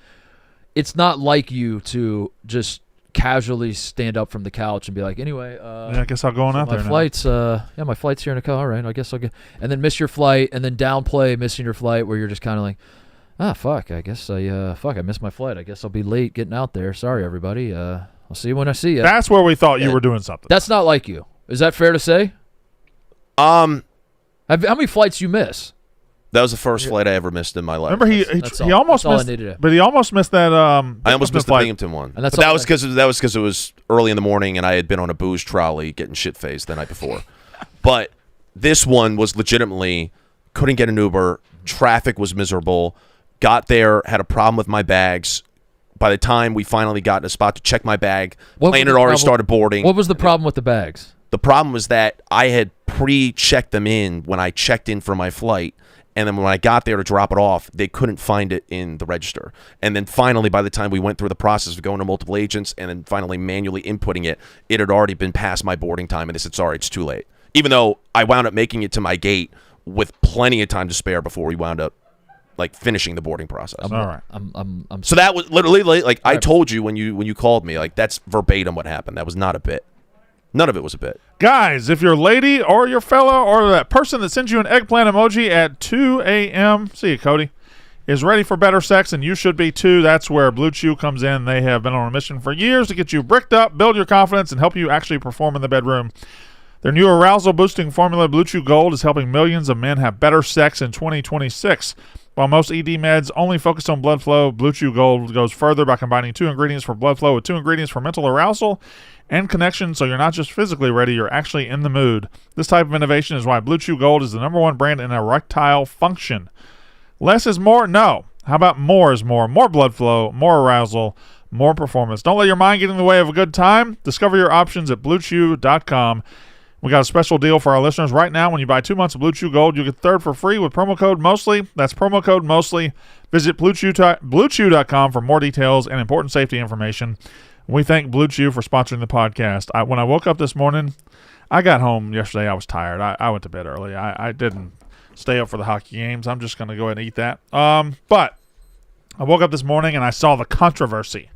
B: It's not like you to just casually stand up from the couch and be like, anyway,
C: I guess I'll go on out there.
B: My flight's here in a car. All right, I guess I'll get, and then miss your flight, and then downplay missing your flight, where you're just kind of like, fuck, I guess I missed my flight. I guess I'll be late getting out there. Sorry, everybody. I'll see you when I see you.
C: That's where we thought you were doing something.
B: That's not like you. Is that fair to say? How many flights you miss?
D: That was the first flight I ever missed in my life.
C: Remember, he almost missed. But he almost missed that.
D: I almost missed the Binghamton one.
B: And
D: that was because it was early in the morning, and I had been on a booze trolley getting shit faced the night before. But this one was legitimately couldn't get an Uber. Traffic was miserable. Got there, had a problem with my bags. By the time we finally got in a spot to check my bag, plane had already started boarding.
B: What was the problem with the bags?
D: The problem was that I had pre-checked them in when I checked in for my flight. And then when I got there to drop it off, they couldn't find it in the register. And then finally, by the time we went through the process of going to multiple agents and then finally manually inputting it, it had already been past my boarding time. And they said, sorry, it's too late. Even though I wound up making it to my gate with plenty of time to spare before we wound up like finishing the boarding process.
C: All right.
D: So that was literally like I told you when you called me, like that's verbatim what happened. That was not a bit. None of it was a bit.
C: Guys, if your lady or your fella or that person that sends you an eggplant emoji at 2 a.m., see you, Cody, is ready for better sex, and you should be too, that's where Blue Chew comes in. They have been on a mission for years to get you bricked up, build your confidence, and help you actually perform in the bedroom. Their new arousal-boosting formula, Blue Chew Gold, is helping millions of men have better sex in 2026. While most ED meds only focus on blood flow, Blue Chew Gold goes further by combining 2 ingredients for blood flow with 2 ingredients for mental arousal and connection, so you're not just physically ready, you're actually in the mood. This type of innovation is why Blue Chew Gold is the #1 brand in erectile function. Less is more? No. How about more is more? More blood flow, more arousal, more performance. Don't let your mind get in the way of a good time. Discover your options at BlueChew.com. We got a special deal for our listeners right now. When you buy 2 months of Blue Chew Gold, you get third for free with promo code MOSTLY. That's promo code MOSTLY. Visit BlueChew.com for more details and important safety information. We thank Blue Chew for sponsoring the podcast. When I woke up this morning, I got home yesterday. I was tired. I went to bed early. I didn't stay up for the hockey games. I'm just going to go ahead and eat that. But I woke up this morning and I saw the controversy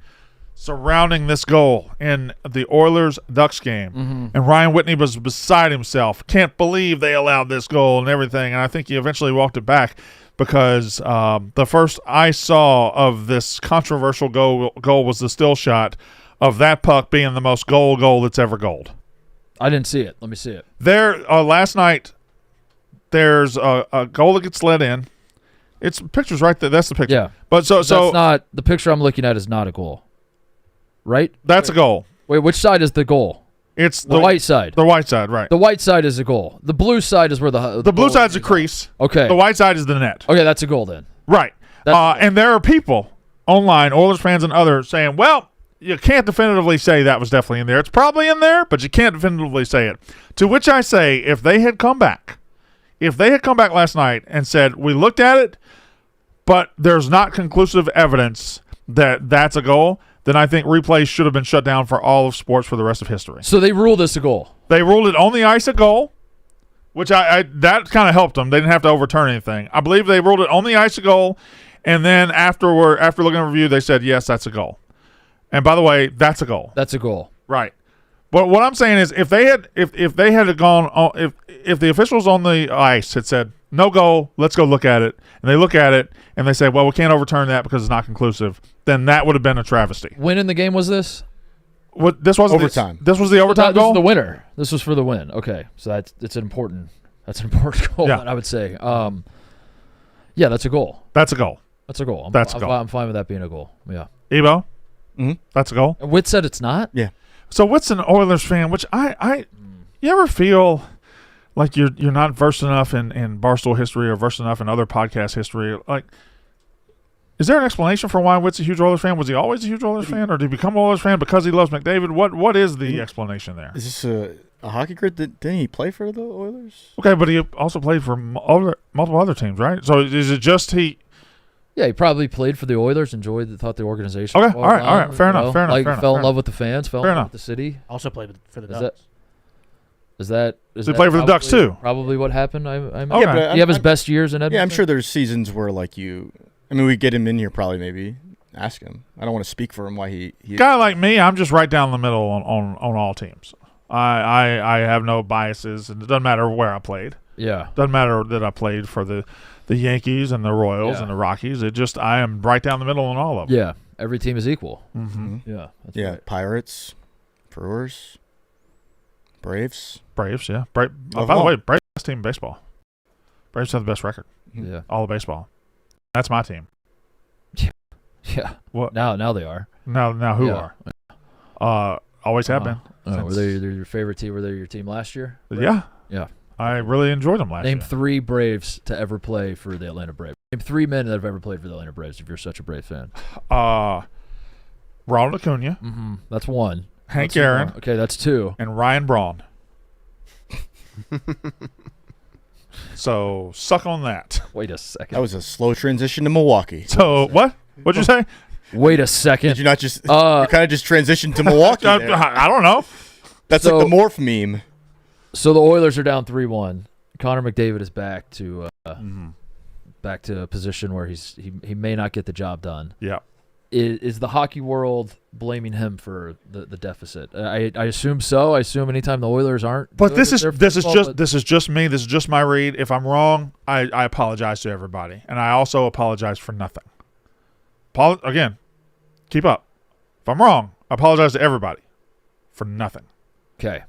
C: surrounding this goal in the Oilers-Ducks game. Mm-hmm. And Ryan Whitney was beside himself. Can't believe they allowed this goal and everything. And I think he eventually walked it back because the first I saw of this controversial goal was the still shot of that puck being the most goal that's ever goaled.
B: I didn't see it. Let me see it.
C: There, last night, there's a goal that gets let in. It's pictures right there. That's the picture.
B: Yeah.
C: But so
B: that's not the picture I'm looking at is not a goal. Right?
C: That's a goal.
B: Wait, which side is the goal?
C: It's
B: the white side.
C: The white side, right.
B: The white side is a goal. The blue side is where the
C: blue side's a crease.
B: Okay.
C: The white side is the net.
B: Okay, that's a goal then.
C: Right. And there are people online, Oilers fans and others, saying, well, you can't definitively say that was definitely in there. It's probably in there, but you can't definitively say it. To which I say, if they had come back last night and said, we looked at it, but there's not conclusive evidence that that's a goal, then I think replays should have been shut down for all of sports for the rest of history.
B: So they ruled this a goal. They
C: ruled it on the ice a goal, which that kind of helped them. They didn't have to overturn anything. I believe they ruled it on the ice a goal, and then after looking at review, they said, yes, that's a goal. And by the way, that's a goal.
B: That's a goal.
C: Right. But what I'm saying is if they had gone on, if the officials on the ice had said, no goal, let's go look at it, and they look at it and they say, well, we can't overturn that because it's not conclusive, then that would have been a travesty.
B: When in the game was this?
C: This was
E: overtime.
C: This was the overtime goal?
B: This is the winner. This was for the win. Okay. So that's an important goal,
C: yeah.
B: I would say. Yeah, that's a goal.
C: That's a goal.
B: That's a goal.
C: That's a goal.
B: I'm fine with that being a goal. Yeah.
C: Ebo?
E: Mm-hmm.
C: That's a goal?
B: Witt said it's not?
E: Yeah.
C: So Witt's an Oilers fan, which you ever feel like you're not versed enough in Barstool history or versed enough in other podcast history? Like, is there an explanation for why Witt's a huge Oilers fan? Was he always a huge Oilers fan, or did he become an Oilers fan because he loves McDavid? What is the explanation there?
E: Is this a hockey grid? Didn't he play for the Oilers?
C: Okay, but he also played for multiple other teams, right? So is it just he?
B: Yeah, he probably played for the Oilers, thought the organization.
C: Okay, all right, fair enough.
B: Fell in love with the fans, fell in love with the city.
F: Also played for the Ducks.
B: Is that
C: he played for the Ducks too?
B: Probably what happened.
C: Okay.
B: Yeah, but he have his best years in Edmonton?
E: Yeah, I'm sure there's seasons where we get him in here probably maybe ask him. I don't want to speak for him why he
C: guy like me, I'm just right down the middle on all teams. I have no biases, and it doesn't matter where I played.
B: Yeah.
C: Doesn't matter that I played for the Yankees and the Royals and the Rockies. I am right down the middle on all of them.
B: Yeah. Every team is equal.
C: Mm-hmm.
B: Yeah.
E: Yeah.
B: Right.
E: Pirates, Brewers, Braves,
C: yeah. By the way, Braves best team in baseball. Braves have the best record.
B: Yeah.
C: All of baseball. That's my team.
B: Yeah.
C: What?
B: Now they are.
C: Now who are? Always have been.
B: Were they your favorite team? Were they your team last year?
C: Yeah.
B: Yeah.
C: I really enjoyed them last year.
B: Name 3 Braves to ever play for the Atlanta Braves. Name 3 men that have ever played for the Atlanta Braves if you're such a Braves fan.
C: Ronald Acuna.
B: Mm-hmm. That's 1.
C: Hank Aaron.
B: Okay, that's 2.
C: And Ryan Braun. So, suck on that.
B: Wait a second.
E: That was a slow transition to Milwaukee.
C: So, what? What'd you say?
B: Wait a second.
E: Did you not just you kind of just transitioned to Milwaukee there?
C: I don't know.
E: That's like the morph meme.
B: So the Oilers are down 3-1. Connor McDavid is back to a position where he may not get the job done.
C: Yeah.
B: is the hockey world blaming him for the deficit? I assume so. I assume anytime the Oilers aren't.
C: But this is just me. This is just my read. If I'm wrong, I apologize to everybody, and I also apologize for nothing. Again, keep up. If I'm wrong, I apologize to everybody for nothing.
B: Okay.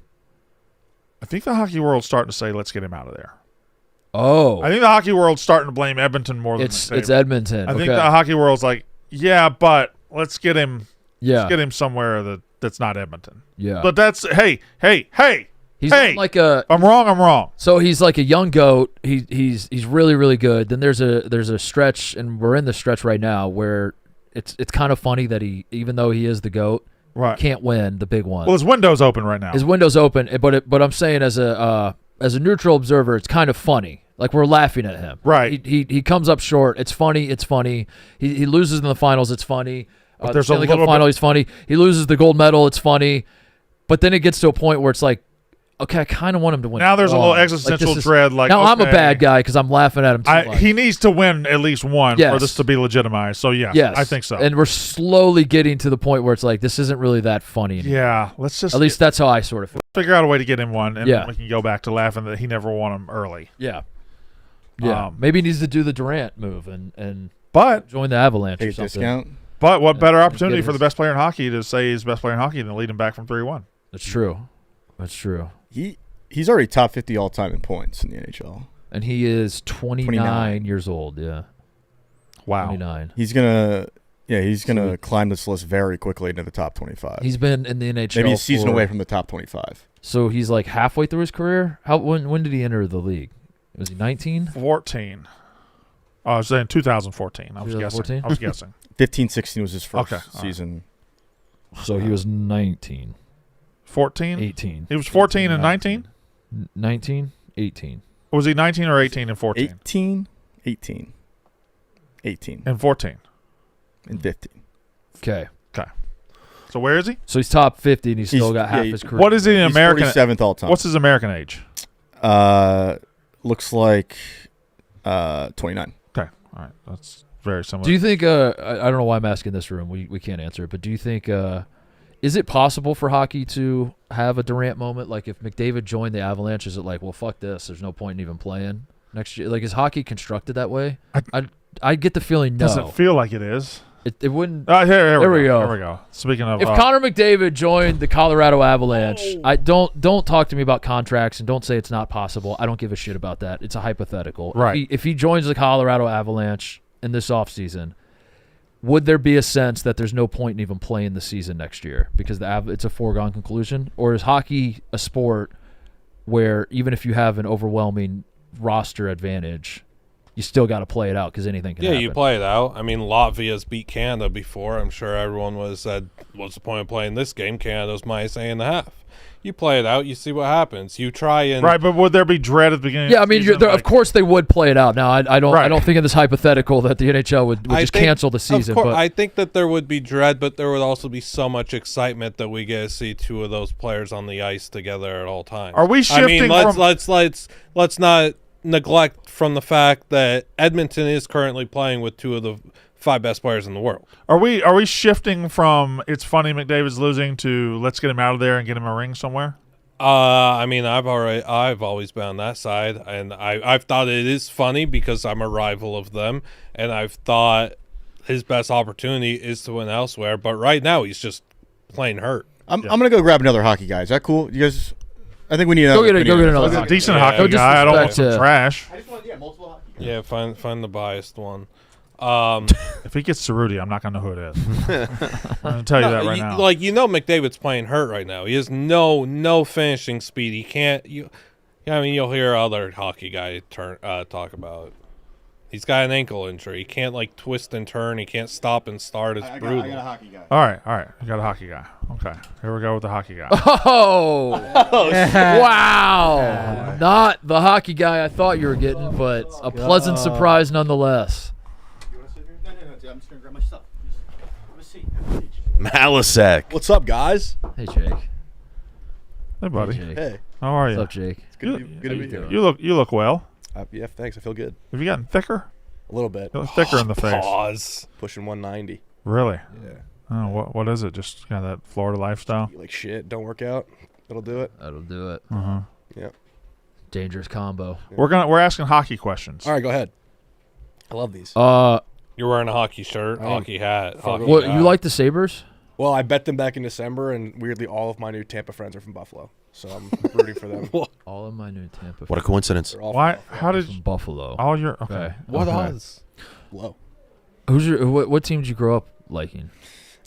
C: I think the hockey world's starting to say, let's get him out of there.
B: Oh.
C: I think the hockey world's starting to blame Edmonton more than
B: it's Edmonton.
C: I think the hockey world's like, yeah, but let's get him.
B: Yeah.
C: Let's get him somewhere that's not Edmonton.
B: Yeah.
C: But that's hey.
B: He's like a.
C: I'm wrong.
B: So he's like a young goat. He's really really good. Then there's a stretch, and we're in the stretch right now where it's kind of funny that he, even though he is the GOAT,
C: right,
B: can't win the big one.
C: Well, his window's open right now.
B: His window's open, but I'm saying as a neutral observer, it's kind of funny. Like, we're laughing at him.
C: Right.
B: He comes up short. It's funny. He loses in the finals. It's funny.
C: There's a little
B: final. He's funny. He loses the gold medal. It's funny. But then it gets to a point where it's like, okay, I kind of want him to win.
C: Now there's a little existential dread.
B: Now I'm a bad guy because I'm laughing at him too much.
C: He needs to win at least one for this to be legitimized. So, yes, I think so.
B: And we're slowly getting to the point where it's like, this isn't really that funny anymore.
C: Yeah, let's just...
B: At least that's how I sort of feel.
C: Figure out a way to get him one, and we can go back to laughing that he never won him early.
B: Yeah. Yeah. Maybe he needs to do the Durant move and join the Avalanche or something.
E: Discount.
C: But what better opportunity for the best player in hockey to say he's the best player in hockey than lead him back from 3-1?
B: That's true. That's true.
E: He's already top 50 all time in points in the NHL.
B: And he is 29 years old, yeah.
C: Wow.
B: 29.
E: He's gonna climb this list very quickly into the top 25.
B: He's been in the NHL
E: maybe a season away from the top 25.
B: So he's like halfway through his career? When did he enter the league? Was he 19?
C: 14. I was saying 2014. I was
B: 2014?
C: guessing. I was guessing.
E: 15-16 was his first season.
B: So he was 19.
C: 14?
B: 18.
C: He was 14 and 19?
B: 19? 18.
C: Was he 19 or 18 and 14?
E: 18.
C: And 14.
E: And 15.
B: Okay.
C: So where is he?
B: So he's top 50 and he's still got half his career.
C: What is he in American?
E: 47th all time.
C: What's his American age?
E: Looks like 29.
C: Okay. All right. That's very similar.
B: Do you think I don't know why I'm asking this room. We can't answer it, but do you think is it possible for hockey to have a Durant moment? Like, if McDavid joined the Avalanche, is it like, well, fuck this, there's no point in even playing next year? Like, is hockey constructed that way? I get the feeling no.
C: Doesn't feel like it is.
B: It wouldn't.
C: Here we go.
B: There
C: we go. Speaking of,
B: if Connor McDavid joined the Colorado Avalanche, I don't talk to me about contracts and don't say it's not possible. I don't give a shit about that. It's a hypothetical.
C: Right.
B: If he joins the Colorado Avalanche in this offseason, would there be a sense that there's no point in even playing the season next year because it's a foregone conclusion? Or is hockey a sport where even if you have an overwhelming roster advantage, you still got to play it out because anything can happen?
H: Yeah, you play it out. I mean, Latvia's beat Canada before. I'm sure everyone was said, what's the point of playing this game? Canada's -8.5. You play it out. You see what happens. You try and
C: right, but would there be dread at the beginning?
B: Yeah, I mean, of course they would play it out. Now, I don't think in this hypothetical that the NHL would just cancel the season. But
H: I think that there would be dread, but there would also be so much excitement that we get to see two of those players on the ice together at all times.
C: Are we shifting?
H: I mean, let's not neglect from the fact that Edmonton is currently playing with two of the 5 best players in the world.
C: Are we shifting from it's funny McDavid's losing to let's get him out of there and get him a ring somewhere?
H: I mean, I've always been on that side, and I've thought it is funny because I'm a rival of them, and I've thought his best opportunity is to win elsewhere. But right now, he's just plain hurt.
E: I'm gonna go grab another hockey guy. Is that cool? You guys? I think we need
B: go get another hockey
C: decent hockey guy. I don't want some trash.
E: I just want multiple hockey guys.
H: Yeah, find the biased one.
C: If he gets Seruti, I'm not going to know who it is. I'm going to tell you that right now.
H: Like, McDavid's playing hurt right now. He has no finishing speed. He can't. I mean, you'll hear other hockey guy talk about it. He's got an ankle injury. He can't twist and turn. He can't stop and start. It's brutal.
E: I got a hockey guy.
C: All right. You got a hockey guy. Okay, here we go with the hockey guy.
B: Oh, wow! Not the hockey guy I thought you were getting, but a pleasant surprise nonetheless.
E: I'm just gonna grab my stuff. Have a seat.
D: Malasek.
I: What's up, guys?
B: Hey, Jake.
C: Hey, buddy.
B: Jake.
I: Hey.
C: How are you?
B: What's up, Jake?
I: It's good to be here.
C: You look well.
I: Yeah, thanks. I feel good.
C: Have you gotten thicker?
I: A little bit.
C: You look thicker in the face.
H: Pause.
I: Pushing 190.
C: Really?
J: Yeah.
C: Oh, what is it? Just kind of that Florida lifestyle?
J: You like shit, don't work out. It'll do it.
B: That'll do it.
C: Uh-huh.
J: Yeah.
B: Dangerous combo.
C: We're asking hockey questions.
J: All right, go ahead. I love these.
H: You're wearing a hockey shirt, hockey hat. Hockey
B: What
H: hat.
B: you like the Sabres?
J: Well, I bet them back in December, and weirdly, all of my new Tampa friends are from Buffalo, so I'm rooting for them.
B: All of my new Tampa.
D: What a coincidence.
J: They're all
C: Why?
J: from
C: How did
B: from Buffalo?
C: all your okay?
H: What
C: okay.
H: odds?
J: Low.
B: Who's your what team did you grow up liking?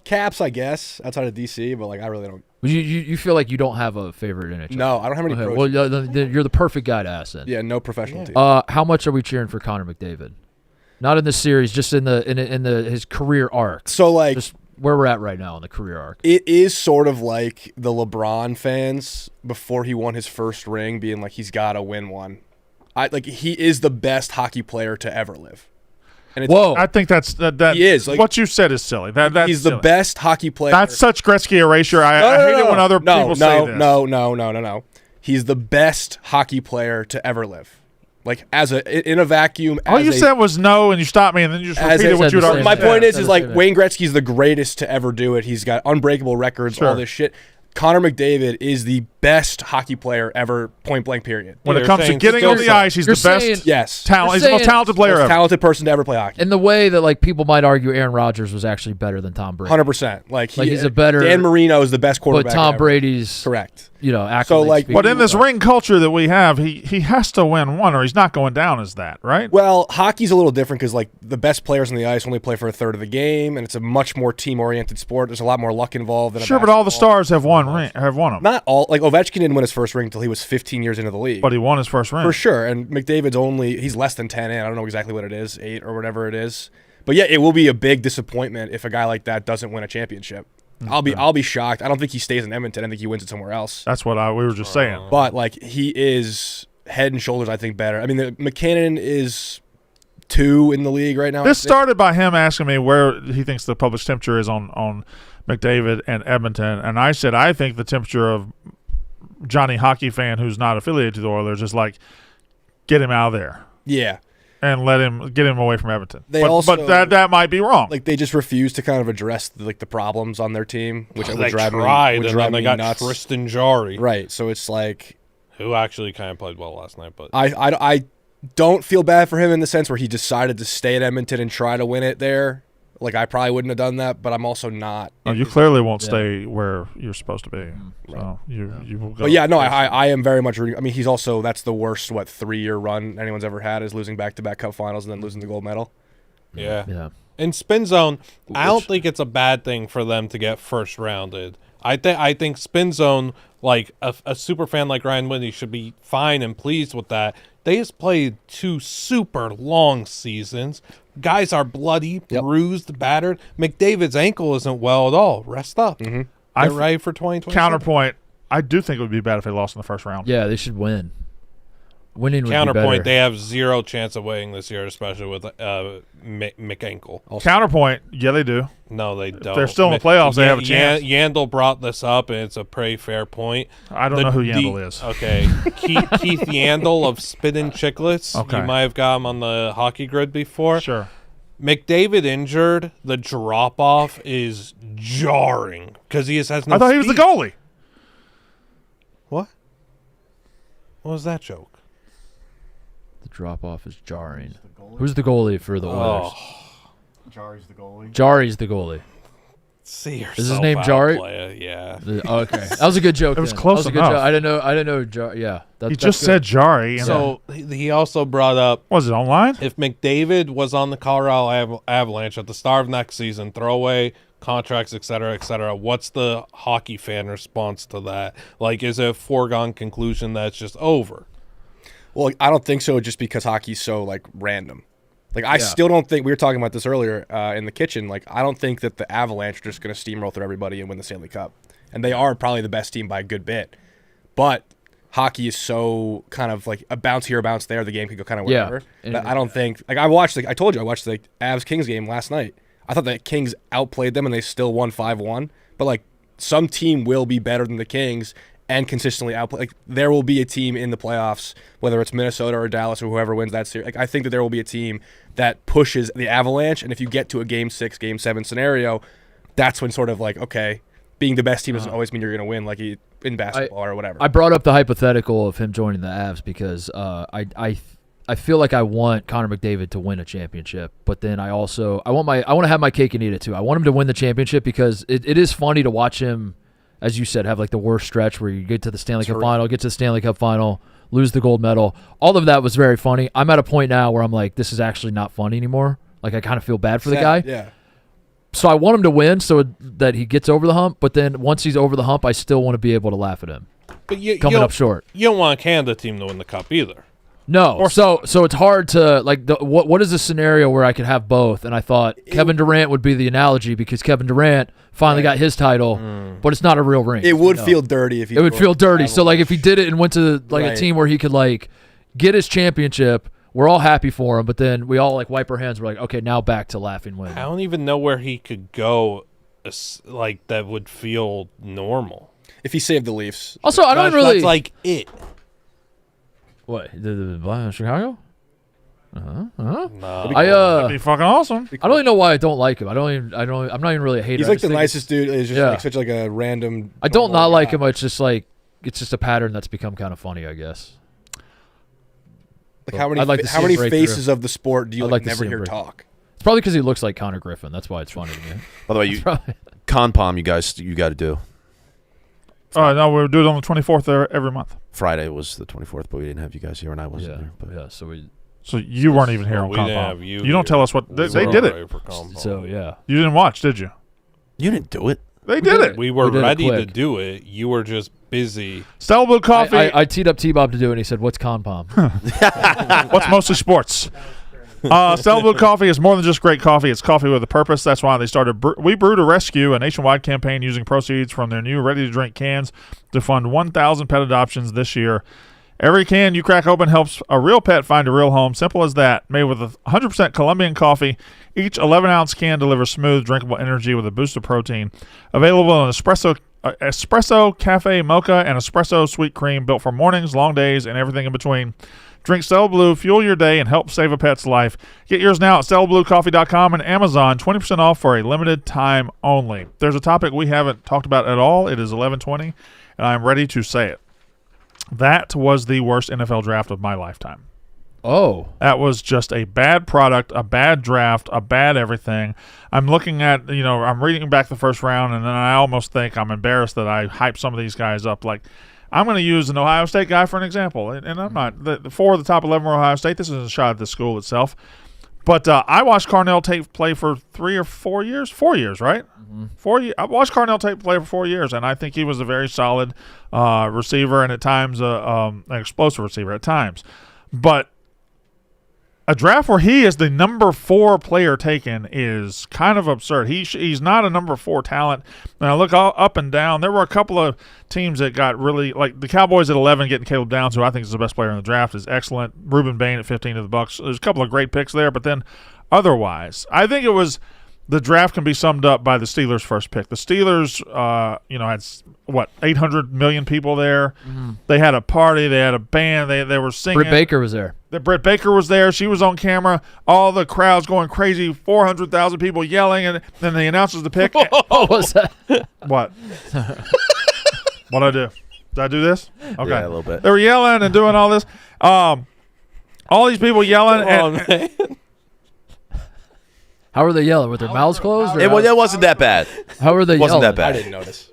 J: Caps, I guess, outside of DC, but like I really don't.
B: You feel like you don't have a favorite NHL?
J: No, I don't have any.
B: Okay,
J: pros.
B: well, you're the perfect guy to ask then.
J: Yeah, no professional team.
B: How much are we cheering for Connor McDavid? Not in the series, just in his career arc.
J: So like,
B: just where we're at right now in the career arc.
J: it is sort of like the LeBron fans before he won his first ring, being like he's got to win one. He is the best hockey player to ever live. And it's,
B: Whoa!
C: I think that's that.
J: He is, like-
C: what you said is silly. That's
J: he's
C: silly.
J: the best hockey player.
C: That's such Gretzky erasure. I hate it when other people say this.
J: No. He's the best hockey player to ever live. Like in a vacuum.
C: All you said was no, and you stopped me, and then you just repeated what you'd already
J: My
C: said.
J: point is like Wayne Gretzky's the greatest to ever do it. He's got unbreakable records, all this shit. Connor McDavid is the best hockey player ever, point blank, period.
C: When it comes to getting on the ice, he's the best.
J: Yes.
C: Talent. He's the most talented player ever.
J: Talented person to ever play hockey.
B: In the way that like people might argue Aaron Rodgers was actually better than Tom Brady.
J: 100%. Like
B: he's a better.
J: Dan Marino is the best quarterback.
B: But Tom
J: ever.
B: Brady's
J: correct.
B: So
J: like,
C: but in this ring culture that we have, he has to win one, or he's not going down as that, right?
J: Well, hockey's a little different because like the best players on the ice only play for a third of the game, and it's a much more team-oriented sport. There's a lot more luck involved.
C: Sure, but all the stars have won them.
J: Not all. Like Ovechkin didn't win his first ring until he was 15 years into the league.
C: But he won his first ring
J: for sure. And McDavid's he's less than 10 in. I don't know exactly what it is, 8 or whatever it is. But yeah, it will be a big disappointment if a guy like that doesn't win a championship.
C: Okay.
J: I'll be shocked. I don't think he stays in Edmonton. I think he wins it somewhere else.
C: That's what we were just saying.
J: But like he is head and shoulders, I think, better. I mean, McKinnon is 2 in the league right now.
C: This started by him asking me where he thinks the public temperature is on McDavid and Edmonton, and I said I think the temperature of Johnny hockey fan who's not affiliated to the Oilers is like get him out of there.
J: Yeah.
C: And get him away from Edmonton.
J: But
C: that might be wrong.
J: Like they just refuse to kind of address the problems on their team, which would
H: they
J: drive
H: tried,
J: me,
H: and then they got
J: nuts.
H: Tristan Jarry,
J: right? So it's like
H: who actually kind of played well last night, but
J: I don't feel bad for him in the sense where he decided to stay at Edmonton and try to win it there. Like I probably wouldn't have done that, but I'm also not.
C: Oh, you clearly won't stay where you're supposed to be. So you will go.
J: But yeah, no, I am very much rooting. I mean, he's also that's the worst 3-year run anyone's ever had is losing back-to-back Cup finals and then losing the gold medal.
H: Yeah. In Spin Zone, I don't think it's a bad thing for them to get first rounded. I think Spin Zone, like a super fan like Ryan Whitney, should be fine and pleased with that. They just played 2 super long seasons. Guys are bloody, bruised, battered. McDavid's ankle isn't well at all. Rest up.
J: Mm-hmm.
H: Get ready for 2020.
C: Counterpoint, I do think it would be bad if they lost in the first round.
B: Yeah, they should win. Winning would
H: Counterpoint,
B: be better.
H: they have 0 chance of winning this year, especially with McAnkle.
C: Counterpoint, yeah, they do.
H: No, they don't.
C: If they're still in the playoffs, they have a chance.
H: Yandel brought this up, and it's a pretty fair point.
C: I don't know who Yandel is.
H: Okay. Keith Yandel of Spittin' Chicklets.
C: Okay.
H: You might have got him on the hockey grid before.
C: Sure.
H: McDavid injured, the drop-off is jarring because he has no
C: I thought he was the goalie.
H: What? What was that joke?
B: The drop-off is jarring. Who's the goalie for the Oilers?
E: Jarry's the goalie.
B: Jarry's the goalie.
H: See
B: yourself. Is his name Jarry?
H: Yeah.
B: Okay, that was a good joke.
C: It was
B: then.
C: close
B: that was
C: enough.
B: A good joke. I didn't know. Yeah,
C: He just said Jarry.
H: So he also brought up.
C: Was it online?
H: If McDavid was on the Colorado Avalanche at the start of next season, throw away contracts, et cetera, what's the hockey fan response to that? Like, is it a foregone conclusion that it's just over?
J: Well, I don't think so, just because hockey's so random. I still don't think, we were talking about this earlier in the kitchen, I don't think that the Avalanche are just going to steamroll through everybody and win the Stanley Cup. And they are probably the best team by a good bit. But hockey is so kind of a bounce here, a bounce there. The game could go kind of wherever. Yeah. I don't think, I watched the Avs-Kings game last night. I thought the Kings outplayed them and they still won 5-1. But some team will be better than the Kings. and consistently outplay. Like there will be a team in the playoffs, whether it's Minnesota or Dallas or whoever wins that series. Like I think that there will be a team that pushes the Avalanche, and if you get to a Game 6, Game 7 scenario, that's when sort of like, okay, being the best team doesn't always mean you're going to win, like in basketball or whatever.
B: I brought up the hypothetical of him joining the Avs because I feel like I want Connor McDavid to win a championship, but then I want to have my cake and eat it too. I want him to win the championship because it is funny to watch him, as you said, have like the worst stretch where you get to the Stanley Cup final, get to the Stanley Cup final, lose the gold medal. All of that was very funny. I'm at a point now where I'm like, this is actually not funny anymore. Like I kind of feel bad for the guy.
J: Yeah.
B: So I want him to win so that he gets over the hump, but then once he's over the hump, I still want to be able to laugh at him.
H: But
B: coming up short.
H: You don't want a Canada team to win the cup either.
B: No, so it's hard to like. What is a scenario where I could have both? And I thought Kevin Durant would be the analogy because Kevin Durant finally got his title, but it's not a real ring.
J: It would feel dirty if he.
B: It would feel dirty. So like if he did it and went to like a team where he could like get his championship, we're all happy for him. But then we all like wipe our hands. We're like, okay, now back to laughing win.
H: I don't even know where he could go, like that would feel normal
J: if he saved the Leafs.
B: Also, I don't really
H: That's like it.
B: What the Chicago?
H: No.
C: That'd be fucking awesome.
B: I don't even know why I don't like him. I'm not even really a hater.
J: He's like the nicest dude. He's just like such like a random.
B: I don't not like him. It's just a pattern that's become kind of funny, I guess.
J: Like how many faces of the sport do you like never hear talk?
B: It's probably because he looks like Connor Griffin. That's why it's funny to me.
D: By the way, Con-Pom, you got to do.
C: No, we'll do it on the 24th every month.
D: Friday was the 24th, but we didn't have you guys here, and I wasn't there. But.
C: So you weren't even here on Con-Pom. You don't tell us what they did it.
B: So yeah,
C: you didn't watch, did you?
D: You didn't do it.
C: They did it.
H: We were ready to do it. You were just busy.
C: Stella Blue Coffee.
B: I teed up T-Bob to do it, and he said, "What's Con-Pom?"
C: What's mostly sports? Stella Blue Coffee is more than just great coffee. It's coffee with a purpose. That's why they started We Brew to Rescue, a nationwide campaign using proceeds from their new ready-to-drink cans to fund 1,000 pet adoptions this year. Every can you crack open helps a real pet find a real home. Simple as that. Made with 100% Colombian coffee, each 11-ounce can delivers smooth, drinkable energy with a boost of protein. Available in espresso, cafe, mocha, and espresso sweet cream, built for mornings, long days, and everything in between. Drink Stella Blue, fuel your day, and help save a pet's life. Get yours now at StellaBlueCoffee.com and Amazon. 20% off for a limited time only. If there's a topic we haven't talked about at all, it is 11:20, and I'm ready to say it. That was the worst NFL draft of my lifetime.
B: Oh.
C: That was just a bad product, a bad draft, a bad everything. I'm looking at, I'm reading back the first round, and then I almost think I'm embarrassed that I hyped some of these guys up. Like, I'm going to use an Ohio State guy for an example, and I'm not. 4 of the top 11 were Ohio State. This is a shot at the school itself. But I watched Carnell Tate play for 3 or 4 years. 4 years, right? Mm-hmm. 4 years. I watched Carnell Tate play for 4 years, and I think he was a very solid receiver and at times an explosive receiver at times. But a draft where he is the number 4 player taken is kind of absurd. He's not a number 4 talent. And I look up and down. There were a couple of teams that got really, like the Cowboys at 11 getting Caleb Downs, who I think is the best player in the draft, is excellent. Reuben Bain at 15 of the Bucks. There's a couple of great picks there, but then otherwise, I think it was the draft can be summed up by the Steelers' first pick. The Steelers, had 800 million people there. Mm-hmm. They had a party. They had a band. They were singing.
B: Britt Baker was there.
C: Britt Baker was there. She was on camera. All the crowds going crazy. 400,000 people yelling, and then the announcers the pick.
B: What was that?
C: What? What'd I do? Did I do this? Okay,
D: yeah, a little bit.
C: They were yelling and doing all this. All these people yelling.
H: Man.
B: How were they yelling? With their mouths closed?
D: It wasn't that bad.
B: How were they
D: yelling? Wasn't that bad.
J: I didn't notice.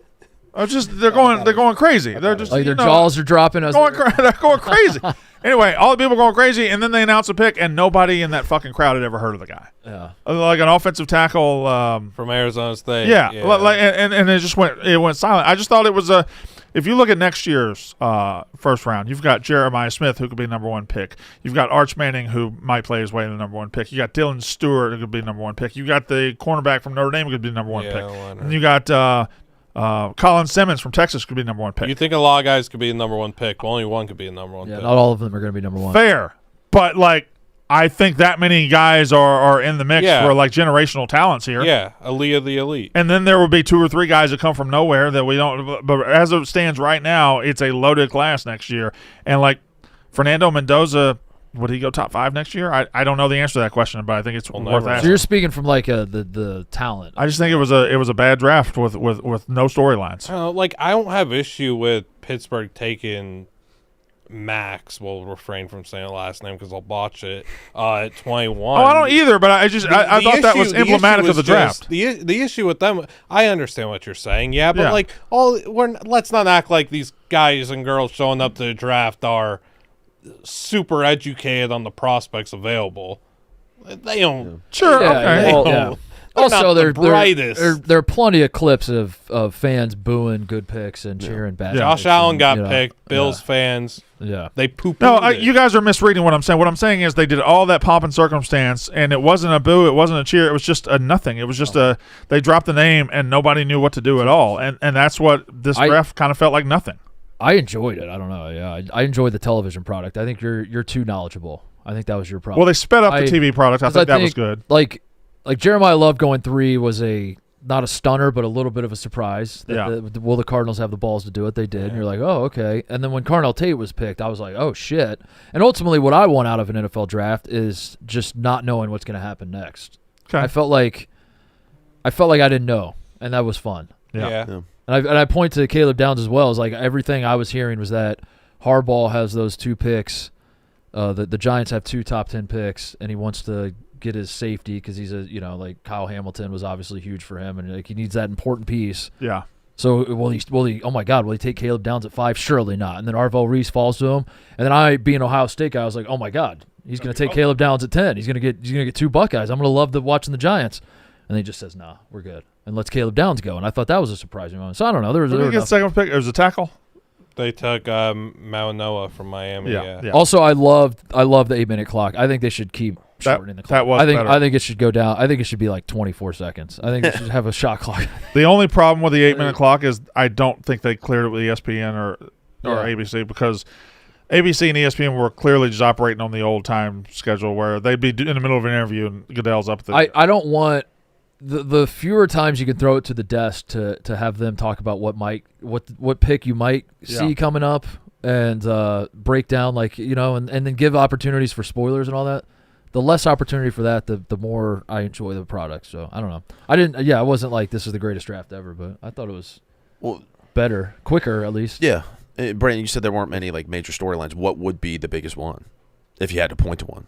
C: They're going crazy. They're just
B: like their jaws are dropping.
C: They're going crazy. Anyway, all the people going crazy, and then they announce a pick, and nobody in that fucking crowd had ever heard of the guy.
B: Yeah,
C: like an offensive tackle
H: from Arizona State.
C: Yeah. And it just went silent. I just thought it was a. If you look at next year's first round, you've got Jeremiah Smith, who could be number 1 pick. You've got Arch Manning, who might play his way to the number 1 pick. You got Dylan Stewart, who could be number 1 pick. You got the cornerback from Notre Dame, who could be the number 1 pick. And you got Colin Simmons from Texas could be number 1 pick.
H: You think a lot of guys could be the number 1 pick, but only one could be the number 1 pick.
B: Not all of them are going to be number 1.
C: Fair. But, I think that many guys are in the mix for like generational talents here.
H: Yeah, elite of the elite.
C: And then there will be 2 or 3 guys that come from nowhere that we don't. But as it stands right now, it's a loaded class next year. And like Fernando Mendoza, would he go top 5 next year? I don't know the answer to that question, but I think it's worth asking.
B: So you're speaking from like the talent.
C: I just think it was a bad draft with no storylines.
H: I don't have issue with Pittsburgh taking Max. We'll refrain from saying the last name because I'll botch it. At 21.
C: Oh, I don't either. But I thought that was emblematic of the draft.
H: The issue with them, I understand what you're saying. Yeah, but let's not act like these guys and girls showing up to the draft are super educated on the prospects available. They don't.
C: Sure.
B: Okay. Also,
H: the brightest.
B: There are plenty of clips of fans booing good picks and cheering bad.
H: Josh Allen got picked. Bills fans.
B: Yeah.
H: They pooped.
C: No, you guys are misreading what I'm saying. What I'm saying is they did all that pomp and circumstance, and it wasn't a boo. It wasn't a cheer. It was just a nothing. It was just they dropped the name, and nobody knew what to do at all. And that's what this draft kind of felt like nothing.
B: I enjoyed it. I don't know. Yeah, I enjoyed the television product. I think you're too knowledgeable. I think that was your problem.
C: Well, they sped up the TV product. I think that was good.
B: Like Jeremiah Love going 3 was not a stunner, but a little bit of a surprise. Will the Cardinals have the balls to do it? They did. And you're like, oh, okay. And then when Carnell Tate was picked, I was like, oh, shit. And ultimately what I want out of an NFL draft is just not knowing what's going to happen next. Okay. I felt like I didn't know, and that was fun.
H: Yeah.
B: And I point to Caleb Downs as well. Is like everything I was hearing was that Harbaugh has those 2 picks. The Giants have 2 top 10 picks, and he wants to get his safety because he's like Kyle Hamilton was obviously huge for him, and like he needs that important piece.
C: Yeah.
B: So will he? Oh my God, will he take Caleb Downs at 5? Surely not. And then Arvell Reese falls to him, and then I, being Ohio State guy, I was like, oh my God, he's going to take Caleb Downs at 10. He's going to get 2 Buckeyes. I'm going to love watching the Giants. And he just says, nah, we're good, and let's Caleb Downs go. And I thought that was a surprising moment. So I don't know. There
C: was get second pick. It was a tackle.
H: They took Mauanoa from Miami. Yeah.
B: Also, I love the 8-minute clock. I think they should keep shortening the clock. I think it should go down. I think it should be like 24 seconds. I think they should have a shot clock.
C: The only problem with the 8-minute clock is I don't think they cleared it with ESPN or ABC, because ABC and ESPN were clearly just operating on the old time schedule where they'd be in the middle of an interview and Goodell's up there.
B: I don't want the fewer times you can throw it to the desk to have them talk about what pick you might see coming up and break down and then give opportunities for spoilers and all that. The less opportunity for that, the more I enjoy the product. So I don't know. I wasn't like this is the greatest draft ever, but I thought it was better, quicker at least.
D: Yeah. Brandon, you said there weren't many major storylines. What would be the biggest one if you had to point to one?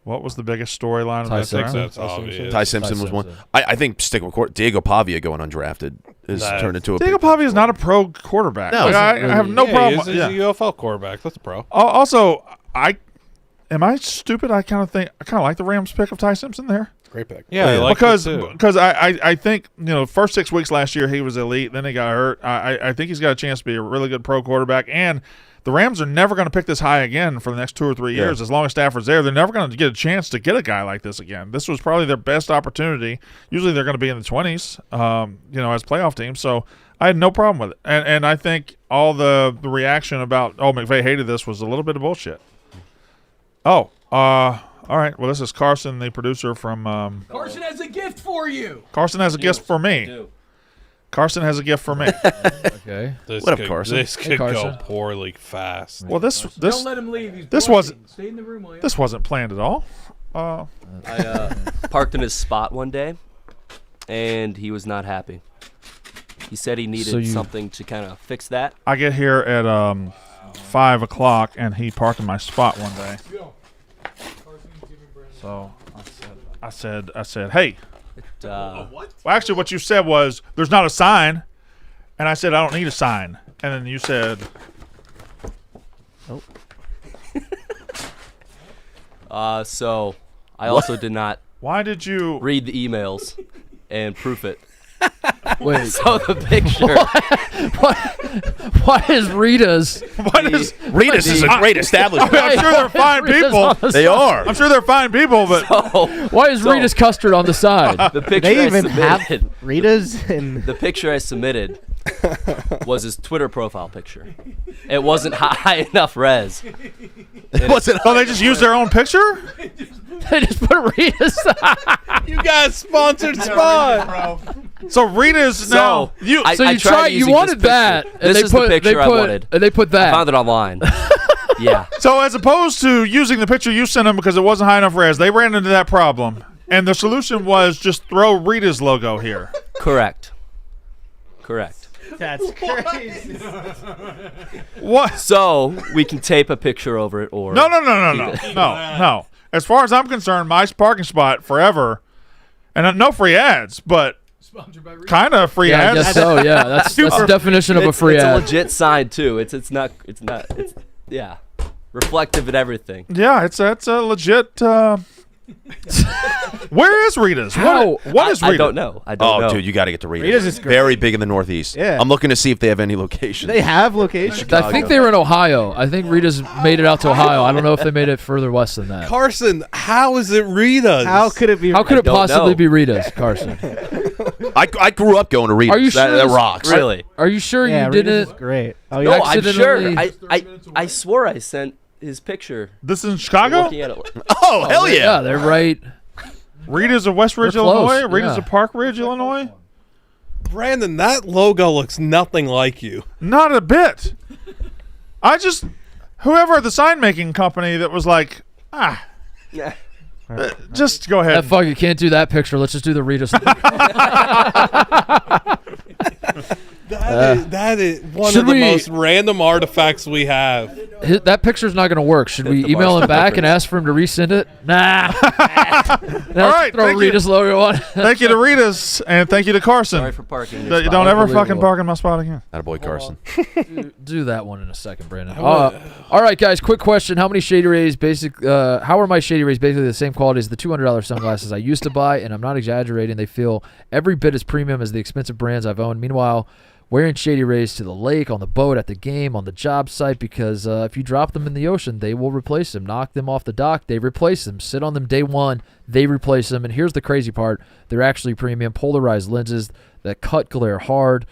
C: What was the biggest storyline of that draft?
H: That's obvious.
D: Ty Simpson was one. I think sticking with court, Diego Pavia going undrafted is turned into a
C: Diego Pavia is not a pro quarterback.
D: No,
C: I have no problem.
H: He's a UFL quarterback. That's a pro.
C: Also, am I stupid? I kind of like the Rams pick of Ty Simpson there.
J: Great pick.
H: Yeah, I like
C: because I think first 6 weeks last year he was elite. Then he got hurt. I think he's got a chance to be a really good pro quarterback. And the Rams are never going to pick this high again for the next 2 or 3 years. As long as Stafford's there, they're never going to get a chance to get a guy like this again. This was probably their best opportunity. Usually they're going to be in the 20s, as playoff teams. So I had no problem with it. And I think all the reaction about McVay hated this was a little bit of bullshit. All right. Well, this is Carson, the producer from.
K: Carson has a gift for you.
C: Carson has a gift for me. Carson has a gift for me.
B: Okay.
D: What up, Carson?
H: This could go poorly fast.
C: Well, this
K: don't let him leave. He's
C: this wasn't.
K: Stay in the room, will you?
C: This wasn't planned at all.
L: I parked in his spot one day, and he was not happy. He said he needed something to kind of fix that.
C: I get here at 5 o'clock, and he parked in my spot one day. So I said, hey.
L: What?
C: Well, actually, what you said was, there's not a sign. And I said, I don't need a sign. And then you said,
L: so I also did not
C: why did you
L: read the emails and proof it.
B: Wait.
L: So the picture.
B: Why is Rita's?
D: Rita's is a great establishment.
C: I'm sure they're fine people.
D: They are.
C: I'm sure they're fine people, but
B: why is Rita's custard on the side?
L: The picture
F: They
L: I
F: even have
L: submitted.
F: Rita's and
L: The picture I submitted was his Twitter profile picture. It wasn't high enough res.
D: What's it?
C: oh, they just use their own picture.
B: They just put Rita's.
H: You got a sponsored spot.
C: So Rita's now. You
L: I
B: you
L: tried using
B: wanted
L: this
B: that,
L: picture.
B: and
L: This is the picture I wanted.
B: And they put that.
L: I found it online. Yeah.
C: So as opposed to using the picture you sent them because it wasn't high enough res, they ran into that problem, and the solution was just throw Rita's logo here.
L: Correct.
F: that's crazy.
C: What?
L: So we can tape a picture over it, or
C: No. As far as I'm concerned, my parking spot forever, and no free ads, but kind of free
B: Yeah, I
C: ads.
B: guess so. Yeah, that's the definition of a free
L: it's
B: ad.
L: a legit sign too. It's reflective and everything.
C: Yeah, that's a legit. Where is Rita's? What is Rita's?
L: I don't know.
D: Oh, dude, you got to get to Rita's.
F: Rita's is great.
D: Very big in the Northeast.
F: Yeah.
D: I'm looking to see if they have any locations.
F: They have locations.
B: I think they were in Ohio. I think Rita's made it out to Ohio. I don't know if they made it further west than that.
H: Carson, how is it Rita's?
F: How could it be?
B: How could it
L: don't
B: possibly
L: know.
B: be Rita's, Carson?
D: I grew up going to Rita's.
B: Are you sure
D: That
B: this-
D: rocks.
L: Really?
B: Are you sure
F: Yeah,
B: you
F: Rita's
B: didn't?
F: is great. Oh,
L: No,
F: yeah.
L: I'm sure.
B: accidentally-
L: I swore I sent his picture.
C: This is in Chicago?
L: Looking at it.
D: Oh, hell
B: Yeah,
D: yeah.
B: they're right.
C: Rita's of West Ridge,
B: They're close,
C: Illinois. Rita's
B: yeah.
C: of Park Ridge, Illinois.
H: Brandon, that logo looks nothing like you.
C: Not a bit. Whoever at the sign making company that was like,
L: Yeah.
C: just go ahead.
B: Fuck, you can't do that picture. Let's just do the Rita's.
H: That is one
B: Should
H: of the
B: we-
H: most random artifacts we have.
B: That picture's not going to work. Should we email him back and ask for him to resend it? Nah.
C: All right,
B: Throw
C: thank you.
B: Rita's logo on.
C: Thank you to Rita's and thank you to Carson.
L: Sorry for parking. your
C: Don't
L: spot.
C: ever
B: Unbelievable.
C: fucking park in my spot again.
D: Attaboy, Carson.
B: Do that one in a second, Brandon. All right, guys. Quick question: how many Shady Rays how are my Shady Rays basically the same quality as the $200 sunglasses I used to buy? And I'm not exaggerating. They feel every bit as premium as the expensive brands I've owned. Meanwhile, wearing Shady Rays to the lake, on the boat, at the game, on the job site, because if you drop them in the ocean, they will replace them. Knock them off the dock, they replace them. Sit on them day one, they replace them. And here's the crazy part: they're actually premium polarized lenses that cut glare hard.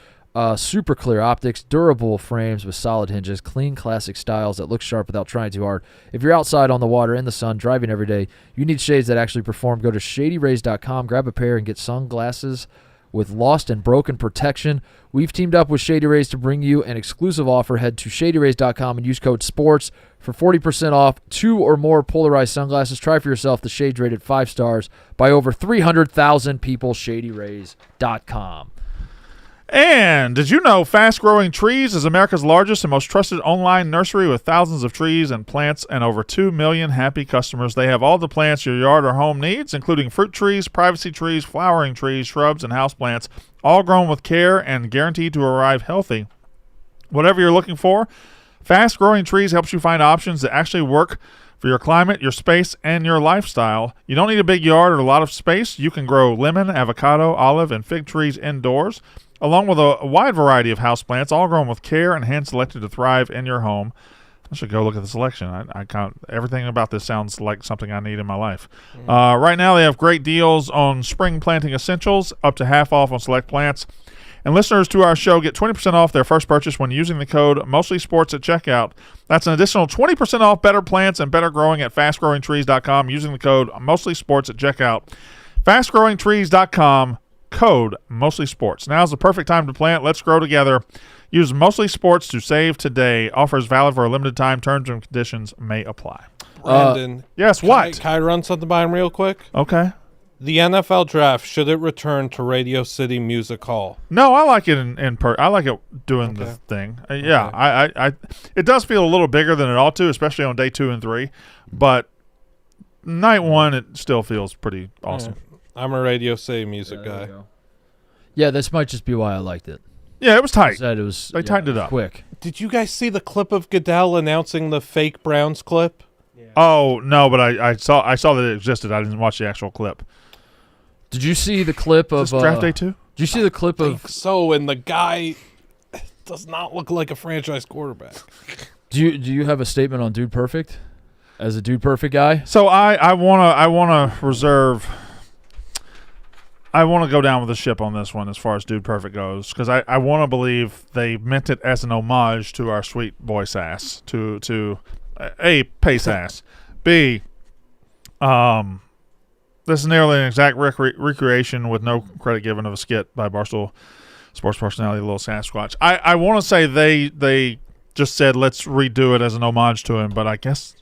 B: Super clear optics, durable frames with solid hinges, clean classic styles that look sharp without trying too hard. If you're outside on the water, in the sun, driving every day, you need shades that actually perform. Go to ShadyRays.com, grab a pair, and get sunglasses with lost and broken protection. We've teamed up with Shady Rays to bring you an exclusive offer. Head to ShadyRays.com and use code SPORTS for 40% off 2 or more polarized sunglasses. Try for yourself the shades rated 5 stars by over 300,000 people. ShadyRays.com.
C: And did you know Fast Growing Trees is America's largest and most trusted online nursery with thousands of trees and plants and over 2 million happy customers? They have all the plants your yard or home needs, including fruit trees, privacy trees, flowering trees, shrubs, and houseplants, all grown with care and guaranteed to arrive healthy. Whatever you're looking for, Fast Growing Trees helps you find options that actually work for your climate, your space, and your lifestyle. You don't need a big yard or a lot of space. You can grow lemon, avocado, olive, and fig trees indoors, along with a wide variety of houseplants, all grown with care and hand-selected to thrive in your home. I should go look at the selection. Everything about this sounds like something I need in my life. Right now, they have great deals on spring planting essentials, up to half off on select plants. And listeners to our show get 20% off their first purchase when using the code MOSTLYSPORTS at checkout. That's an additional 20% off better plants and better growing at fastgrowingtrees.com using the code MOSTLYSPORTS at checkout. Fastgrowingtrees.com. Code Mostly Sports. Now's the perfect time to plant. Let's grow together. Use Mostly Sports to save today. Offers valid for a limited time. Terms and conditions may apply.
H: Brandon.
C: Yes, what?
H: Can I run something by him real quick?
C: Okay.
H: The NFL draft, should it return to Radio City Music Hall?
C: No, I like it I like it doing the thing. Yeah, I it does feel a little bigger than it ought to, especially on day 2 and 3. But night 1, it still feels pretty awesome.
H: Yeah. I'm a Radio City Music guy.
B: Yeah, this might just be why I liked it.
C: Yeah, it was tight.
B: They
C: tightened it up
B: quick.
H: Did you guys see the clip of Goodell announcing the fake Browns clip?
C: Yeah. Oh no, but I saw that it existed. I didn't watch the actual clip.
B: Did you see the clip of
C: draft day 2?
B: Did you see the clip of?
H: So, and the guy does not look like a franchise quarterback.
B: Do you have a statement on Dude Perfect? As a Dude Perfect guy?
C: So I wanna reserve. I want to go down with the ship on this one as far as Dude Perfect goes, because I want to believe they meant it as an homage to our sweet boy Sass, to A, pay Sass, B, this is nearly an exact recreation with no credit given of a skit by Barstool sports personality Little Sasquatch. I want to say they just said let's redo it as an homage to him, but I guess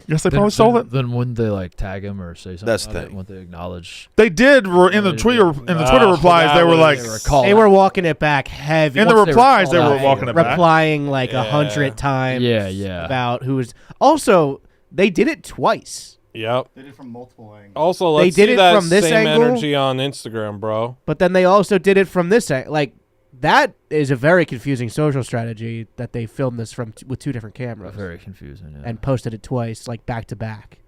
C: they probably stole it.
B: Then wouldn't they like tag him or say something?
D: That's the
B: about
D: thing.
B: it? Wouldn't they acknowledge?
C: They did in the Twitter replies. They were like
F: they were walking it back heavy.
C: In the replies, they were walking it back,
F: replying like 100 times.
B: Yeah.
F: About who was also they did it twice.
H: Yep.
E: They did it from multiple angles.
H: Also, let's
F: they did
H: see
F: it
H: that
F: from this
H: same
F: angle,
H: energy on Instagram, bro.
F: But then they also did it from this angle. Like that is a very confusing social strategy that they filmed this from with two different cameras.
B: Very confusing. Yeah.
F: And posted it twice, like back to back.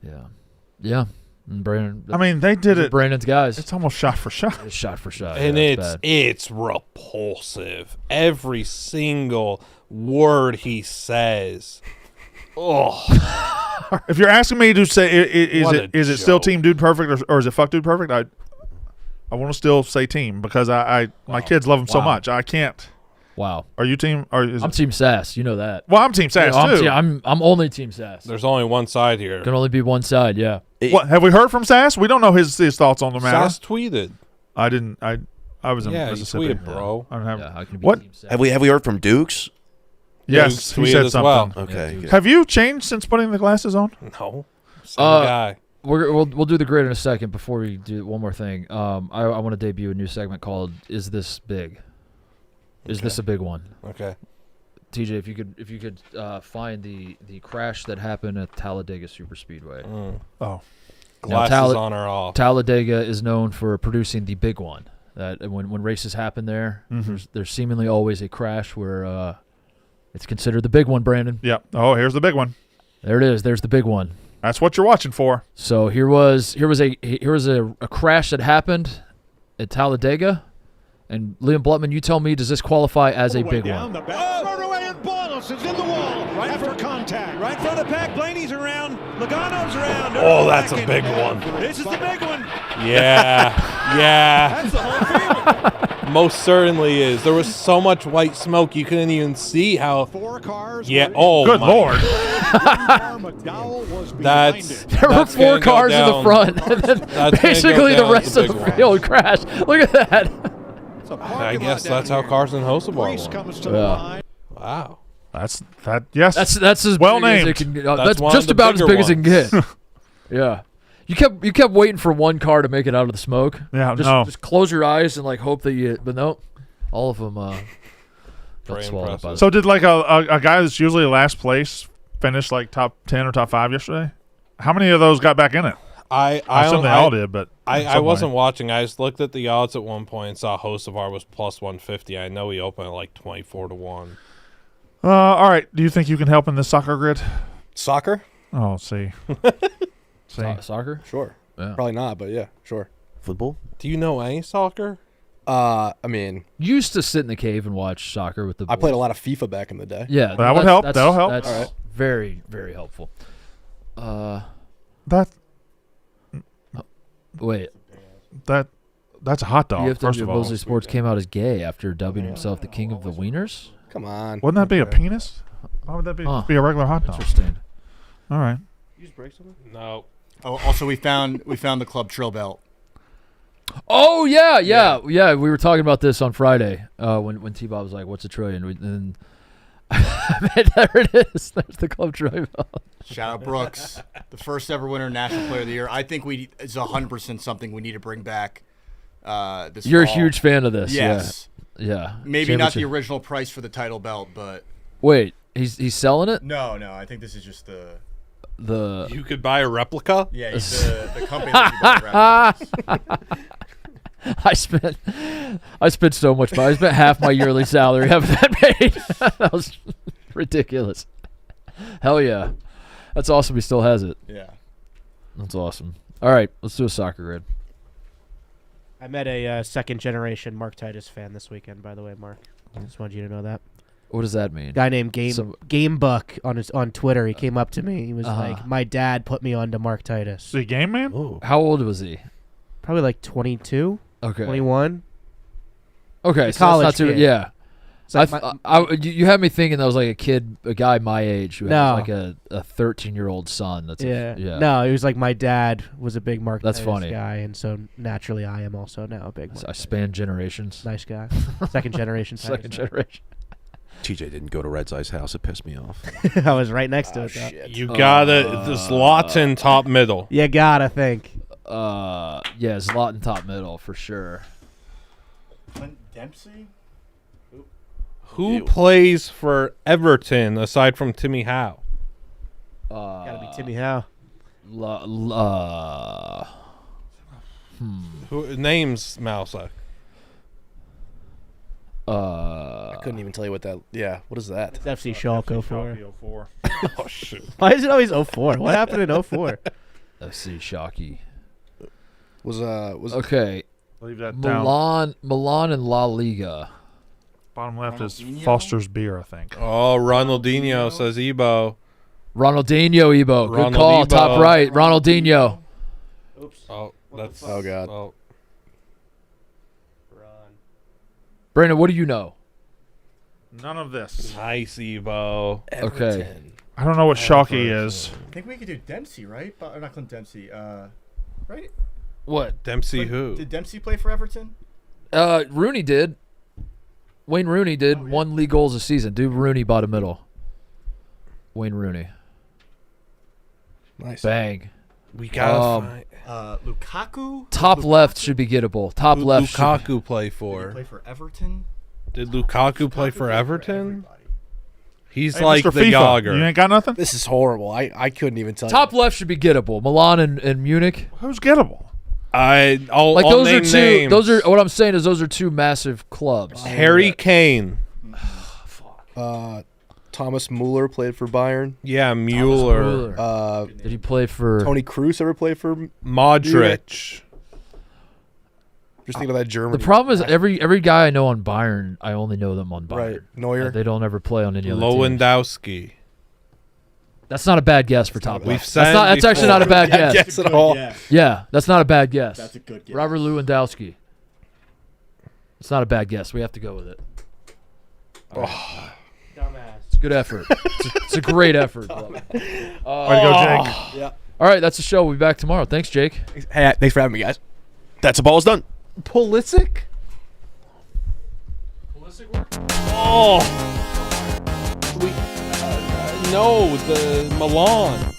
B: Yeah. And Brandon.
C: I mean, they did it.
B: Brandon's guys.
C: It's almost shot for shot.
B: It's shot for shot.
H: And
B: yeah,
H: it's repulsive. Every single word he says. Oh.
C: If you're asking me to say, is it still
H: joke.
C: Team Dude Perfect or is it Fuck Dude Perfect? I want to still say Team because my kids love him so much. I can't.
B: Wow.
C: Are you Team?
B: I'm Team Sass. You know that.
C: Well, I'm Team Sass too.
B: I'm only Team Sass.
H: There's only one side here.
B: Can only be one side. Yeah.
C: What have we heard from Sass? We don't know his thoughts on the matter.
H: Sass tweeted.
C: I didn't. I was in Mississippi.
H: He tweeted, bro.
C: I don't have.
B: Yeah, how can you be
C: What
B: Team Sass?
D: Have we heard from Dukes?
C: Yes,
H: Dukes
C: he said
H: tweeted as
C: something.
H: well.
D: Okay. good.
C: Have you changed since putting the glasses on?
H: No. Same guy.
B: We'll do the grid in a second. Before we do one more thing, I want to debut a new segment called "Is This Big?" Is this a big one?
H: Okay.
B: TJ, if you could find the crash that happened at Talladega Superspeedway.
C: Oh,
H: glasses on or off.
B: Talladega is known for producing the big one. That when races happen there, there's seemingly always a crash where it's considered the big one. Brandon.
C: Yep. Oh, here's the big one.
B: There it is. There's the big one.
C: That's what you're watching for.
B: So here was a crash that happened at Talladega, and Liam Blutman, you tell me, does this qualify as a big one?
M: The back away and Bottles is in the wall right after contact. Right in front of the pack. Blaney's around. Logano's around.
H: Oh, that's a big one.
M: This is the big one.
H: Yeah.
M: That's the whole field.
H: Most certainly is. There was so much white smoke you couldn't even see how.
M: 4 cars.
H: Yeah. Oh,
C: good
H: my.
C: Lord.
B: There were 4 cars in the front, and then basically the rest of the field crashed. Look at that.
H: I guess that's how Carson Hocebar
M: comes to the line.
H: Wow.
C: That's that. Yes.
B: That's as
C: well
B: big as
C: named.
B: it can get.
H: That's
B: That's just about as big as it can get. Yeah. You kept waiting for one car to make it out of the smoke.
C: Yeah.
B: Just close your eyes and like hope that you. But no, all of them got
H: Very
B: swallowed
H: impressive.
B: by
C: So did like a guy that's usually last place finish like top 10 or top 5 yesterday? How many of those got back in it?
H: I
C: assume they all did, but
H: I wasn't watching. I just looked at the odds at one point and saw Hocevar was plus 150. I know he opened at like 24-1.
C: All right. Do you think you can help in this soccer grid?
J: Soccer?
C: Oh, see.
B: soccer.
J: Sure.
B: Yeah.
J: Probably not, but yeah, sure.
D: Football?
H: Do you know any soccer?
J: I mean,
B: You used to sit in the cave and watch soccer with the boys.
J: I played a lot of FIFA back in the day.
B: Yeah,
C: That would help. That'll help.
B: That's
J: All right.
B: very, very helpful. Wait.
C: That's a hot dog. First of all,
B: Mosley Sports came out as gay after dubbing himself the king of the wieners.
J: Come on.
C: Wouldn't that be a penis? Why would that be? Just be a regular hot dog.
B: Interesting.
C: All right.
H: No.
E: Oh, also we found the club trill belt.
B: Oh yeah. We were talking about this on Friday when T-Bob was like, "What's a trillion?" And there it is. There's the club trillion.
E: Shout out Brooks, the first ever winner, National Player of the Year. I think it's 100% something we need to bring back. This
B: You're
E: fall.
B: a huge fan of this.
E: Yes.
B: Yeah.
E: Maybe not the original price for the title belt, but
B: wait, he's selling it?
E: No. I think this is just the.
H: You could buy a replica.
E: Yeah, the company that you buy replicas.
B: I spent so much money. I spent half my yearly salary having that made. That was ridiculous. Hell yeah. That's awesome he still has it.
E: Yeah.
B: That's awesome. All right, let's do a soccer grid.
F: I met a second-generation Mark Titus fan this weekend, by the way, Mark. I just wanted you to know that.
B: What does that mean?
F: Guy named Gamebuck on Twitter. He came up to me. He was like, "My dad put me on to Mark Titus."
C: The game man?
B: Ooh. How old was he?
F: Probably like 22.
B: Okay.
F: 21.
B: Okay, so
F: college
B: that's not too.
F: kid.
B: Yeah.
F: Like
B: you had me thinking that was like a guy my age who
F: No.
B: had like a 13-year-old son. That's
F: yeah.
B: yeah.
F: No, he was like, my dad was a big Mark
B: That's
F: Titus
B: funny.
F: guy, and so naturally I am also now a big Mark
B: I
F: Titus.
B: span generations.
F: Nice guy. Second generation.
B: Second
F: Titus.
B: generation.
D: TJ didn't go to Red Eye's house. It pissed me off.
F: I was right next to it. Though.
H: You gotta Zlatan top middle.
F: You gotta think.
B: Yeah, Zlatan top middle for sure.
E: Clint Dempsey?
H: Who plays for Everton aside from Timmy Howe?
F: Gotta be Timmy Howe.
H: Who names Mousak?
J: I couldn't even tell you what that. Yeah, what is that?
F: It's FC Schalke 04.
H: Oh shoot!
F: Why is it always 04? What happened in 04?
B: FC Shockey.
J: Was
B: okay.
C: Leave that down.
B: Milan and La Liga.
C: Bottom left is Foster's beer, I think.
H: Oh, Ronaldinho says Ebo.
B: Ronaldinho, Ebo. Good call. Top right. Ronaldinho.
F: Oops.
H: Oh, that's.
J: Oh god.
H: Oh.
B: Brandon, what do you know?
C: None of this.
H: Nice, Ebo.
B: Okay.
C: I don't know what Shockey is.
E: I think we could do Dempsey, right? Or not Clint Dempsey. Right?
B: What?
H: Dempsey who?
E: Did Dempsey play for Everton?
B: Rooney did. Wayne Rooney did. 1 league goals a season. Dude, Rooney bottom middle. Wayne Rooney.
J: Nice.
B: Bang.
H: We gotta find.
E: Lukaku?
B: Top left should be gettable. Top left.
H: Lukaku play for.
E: Did he play for Everton?
H: Did Lukaku play for Everton? He's
C: Hey,
H: like
C: Mr.
H: the
C: FIFA,
H: Yager.
C: You ain't got nothing?
J: This is horrible. I couldn't even tell
B: Top
J: you.
B: left should be gettable. Milan and Munich.
C: Who's gettable?
H: I'll
B: Those
H: name
B: are two.
H: names.
B: Those are what I'm saying is those are two massive clubs.
H: Harry Kane.
J: Thomas Mueller played for Bayern.
H: Yeah, Mueller.
B: Did he play for
J: Tony Kroos ever play for
H: Modric?
J: Just think of that Germany.
B: The problem is every guy I know on Bayern, I only know them on Bayern.
J: Right. Neuer.
B: They don't ever play on any other teams.
H: Lewandowski.
B: That's not a bad guess for top
H: We've
B: left.
H: said
B: That's actually not a bad guess.
J: Guess at all.
B: Yeah, that's not a bad guess.
E: That's a good guess.
B: Robert Lewandowski. It's not a bad guess. We have to go with it.
F: Dumbass.
B: It's a good effort. It's a great effort.
C: Way to go, Jake.
J: Yeah.
B: All right, that's the show. We'll be back tomorrow. Thanks, Jake.
J: Hey, thanks for having me, guys.
D: That's a ball's done.
H: Pulisic? Oh. No, the Milan.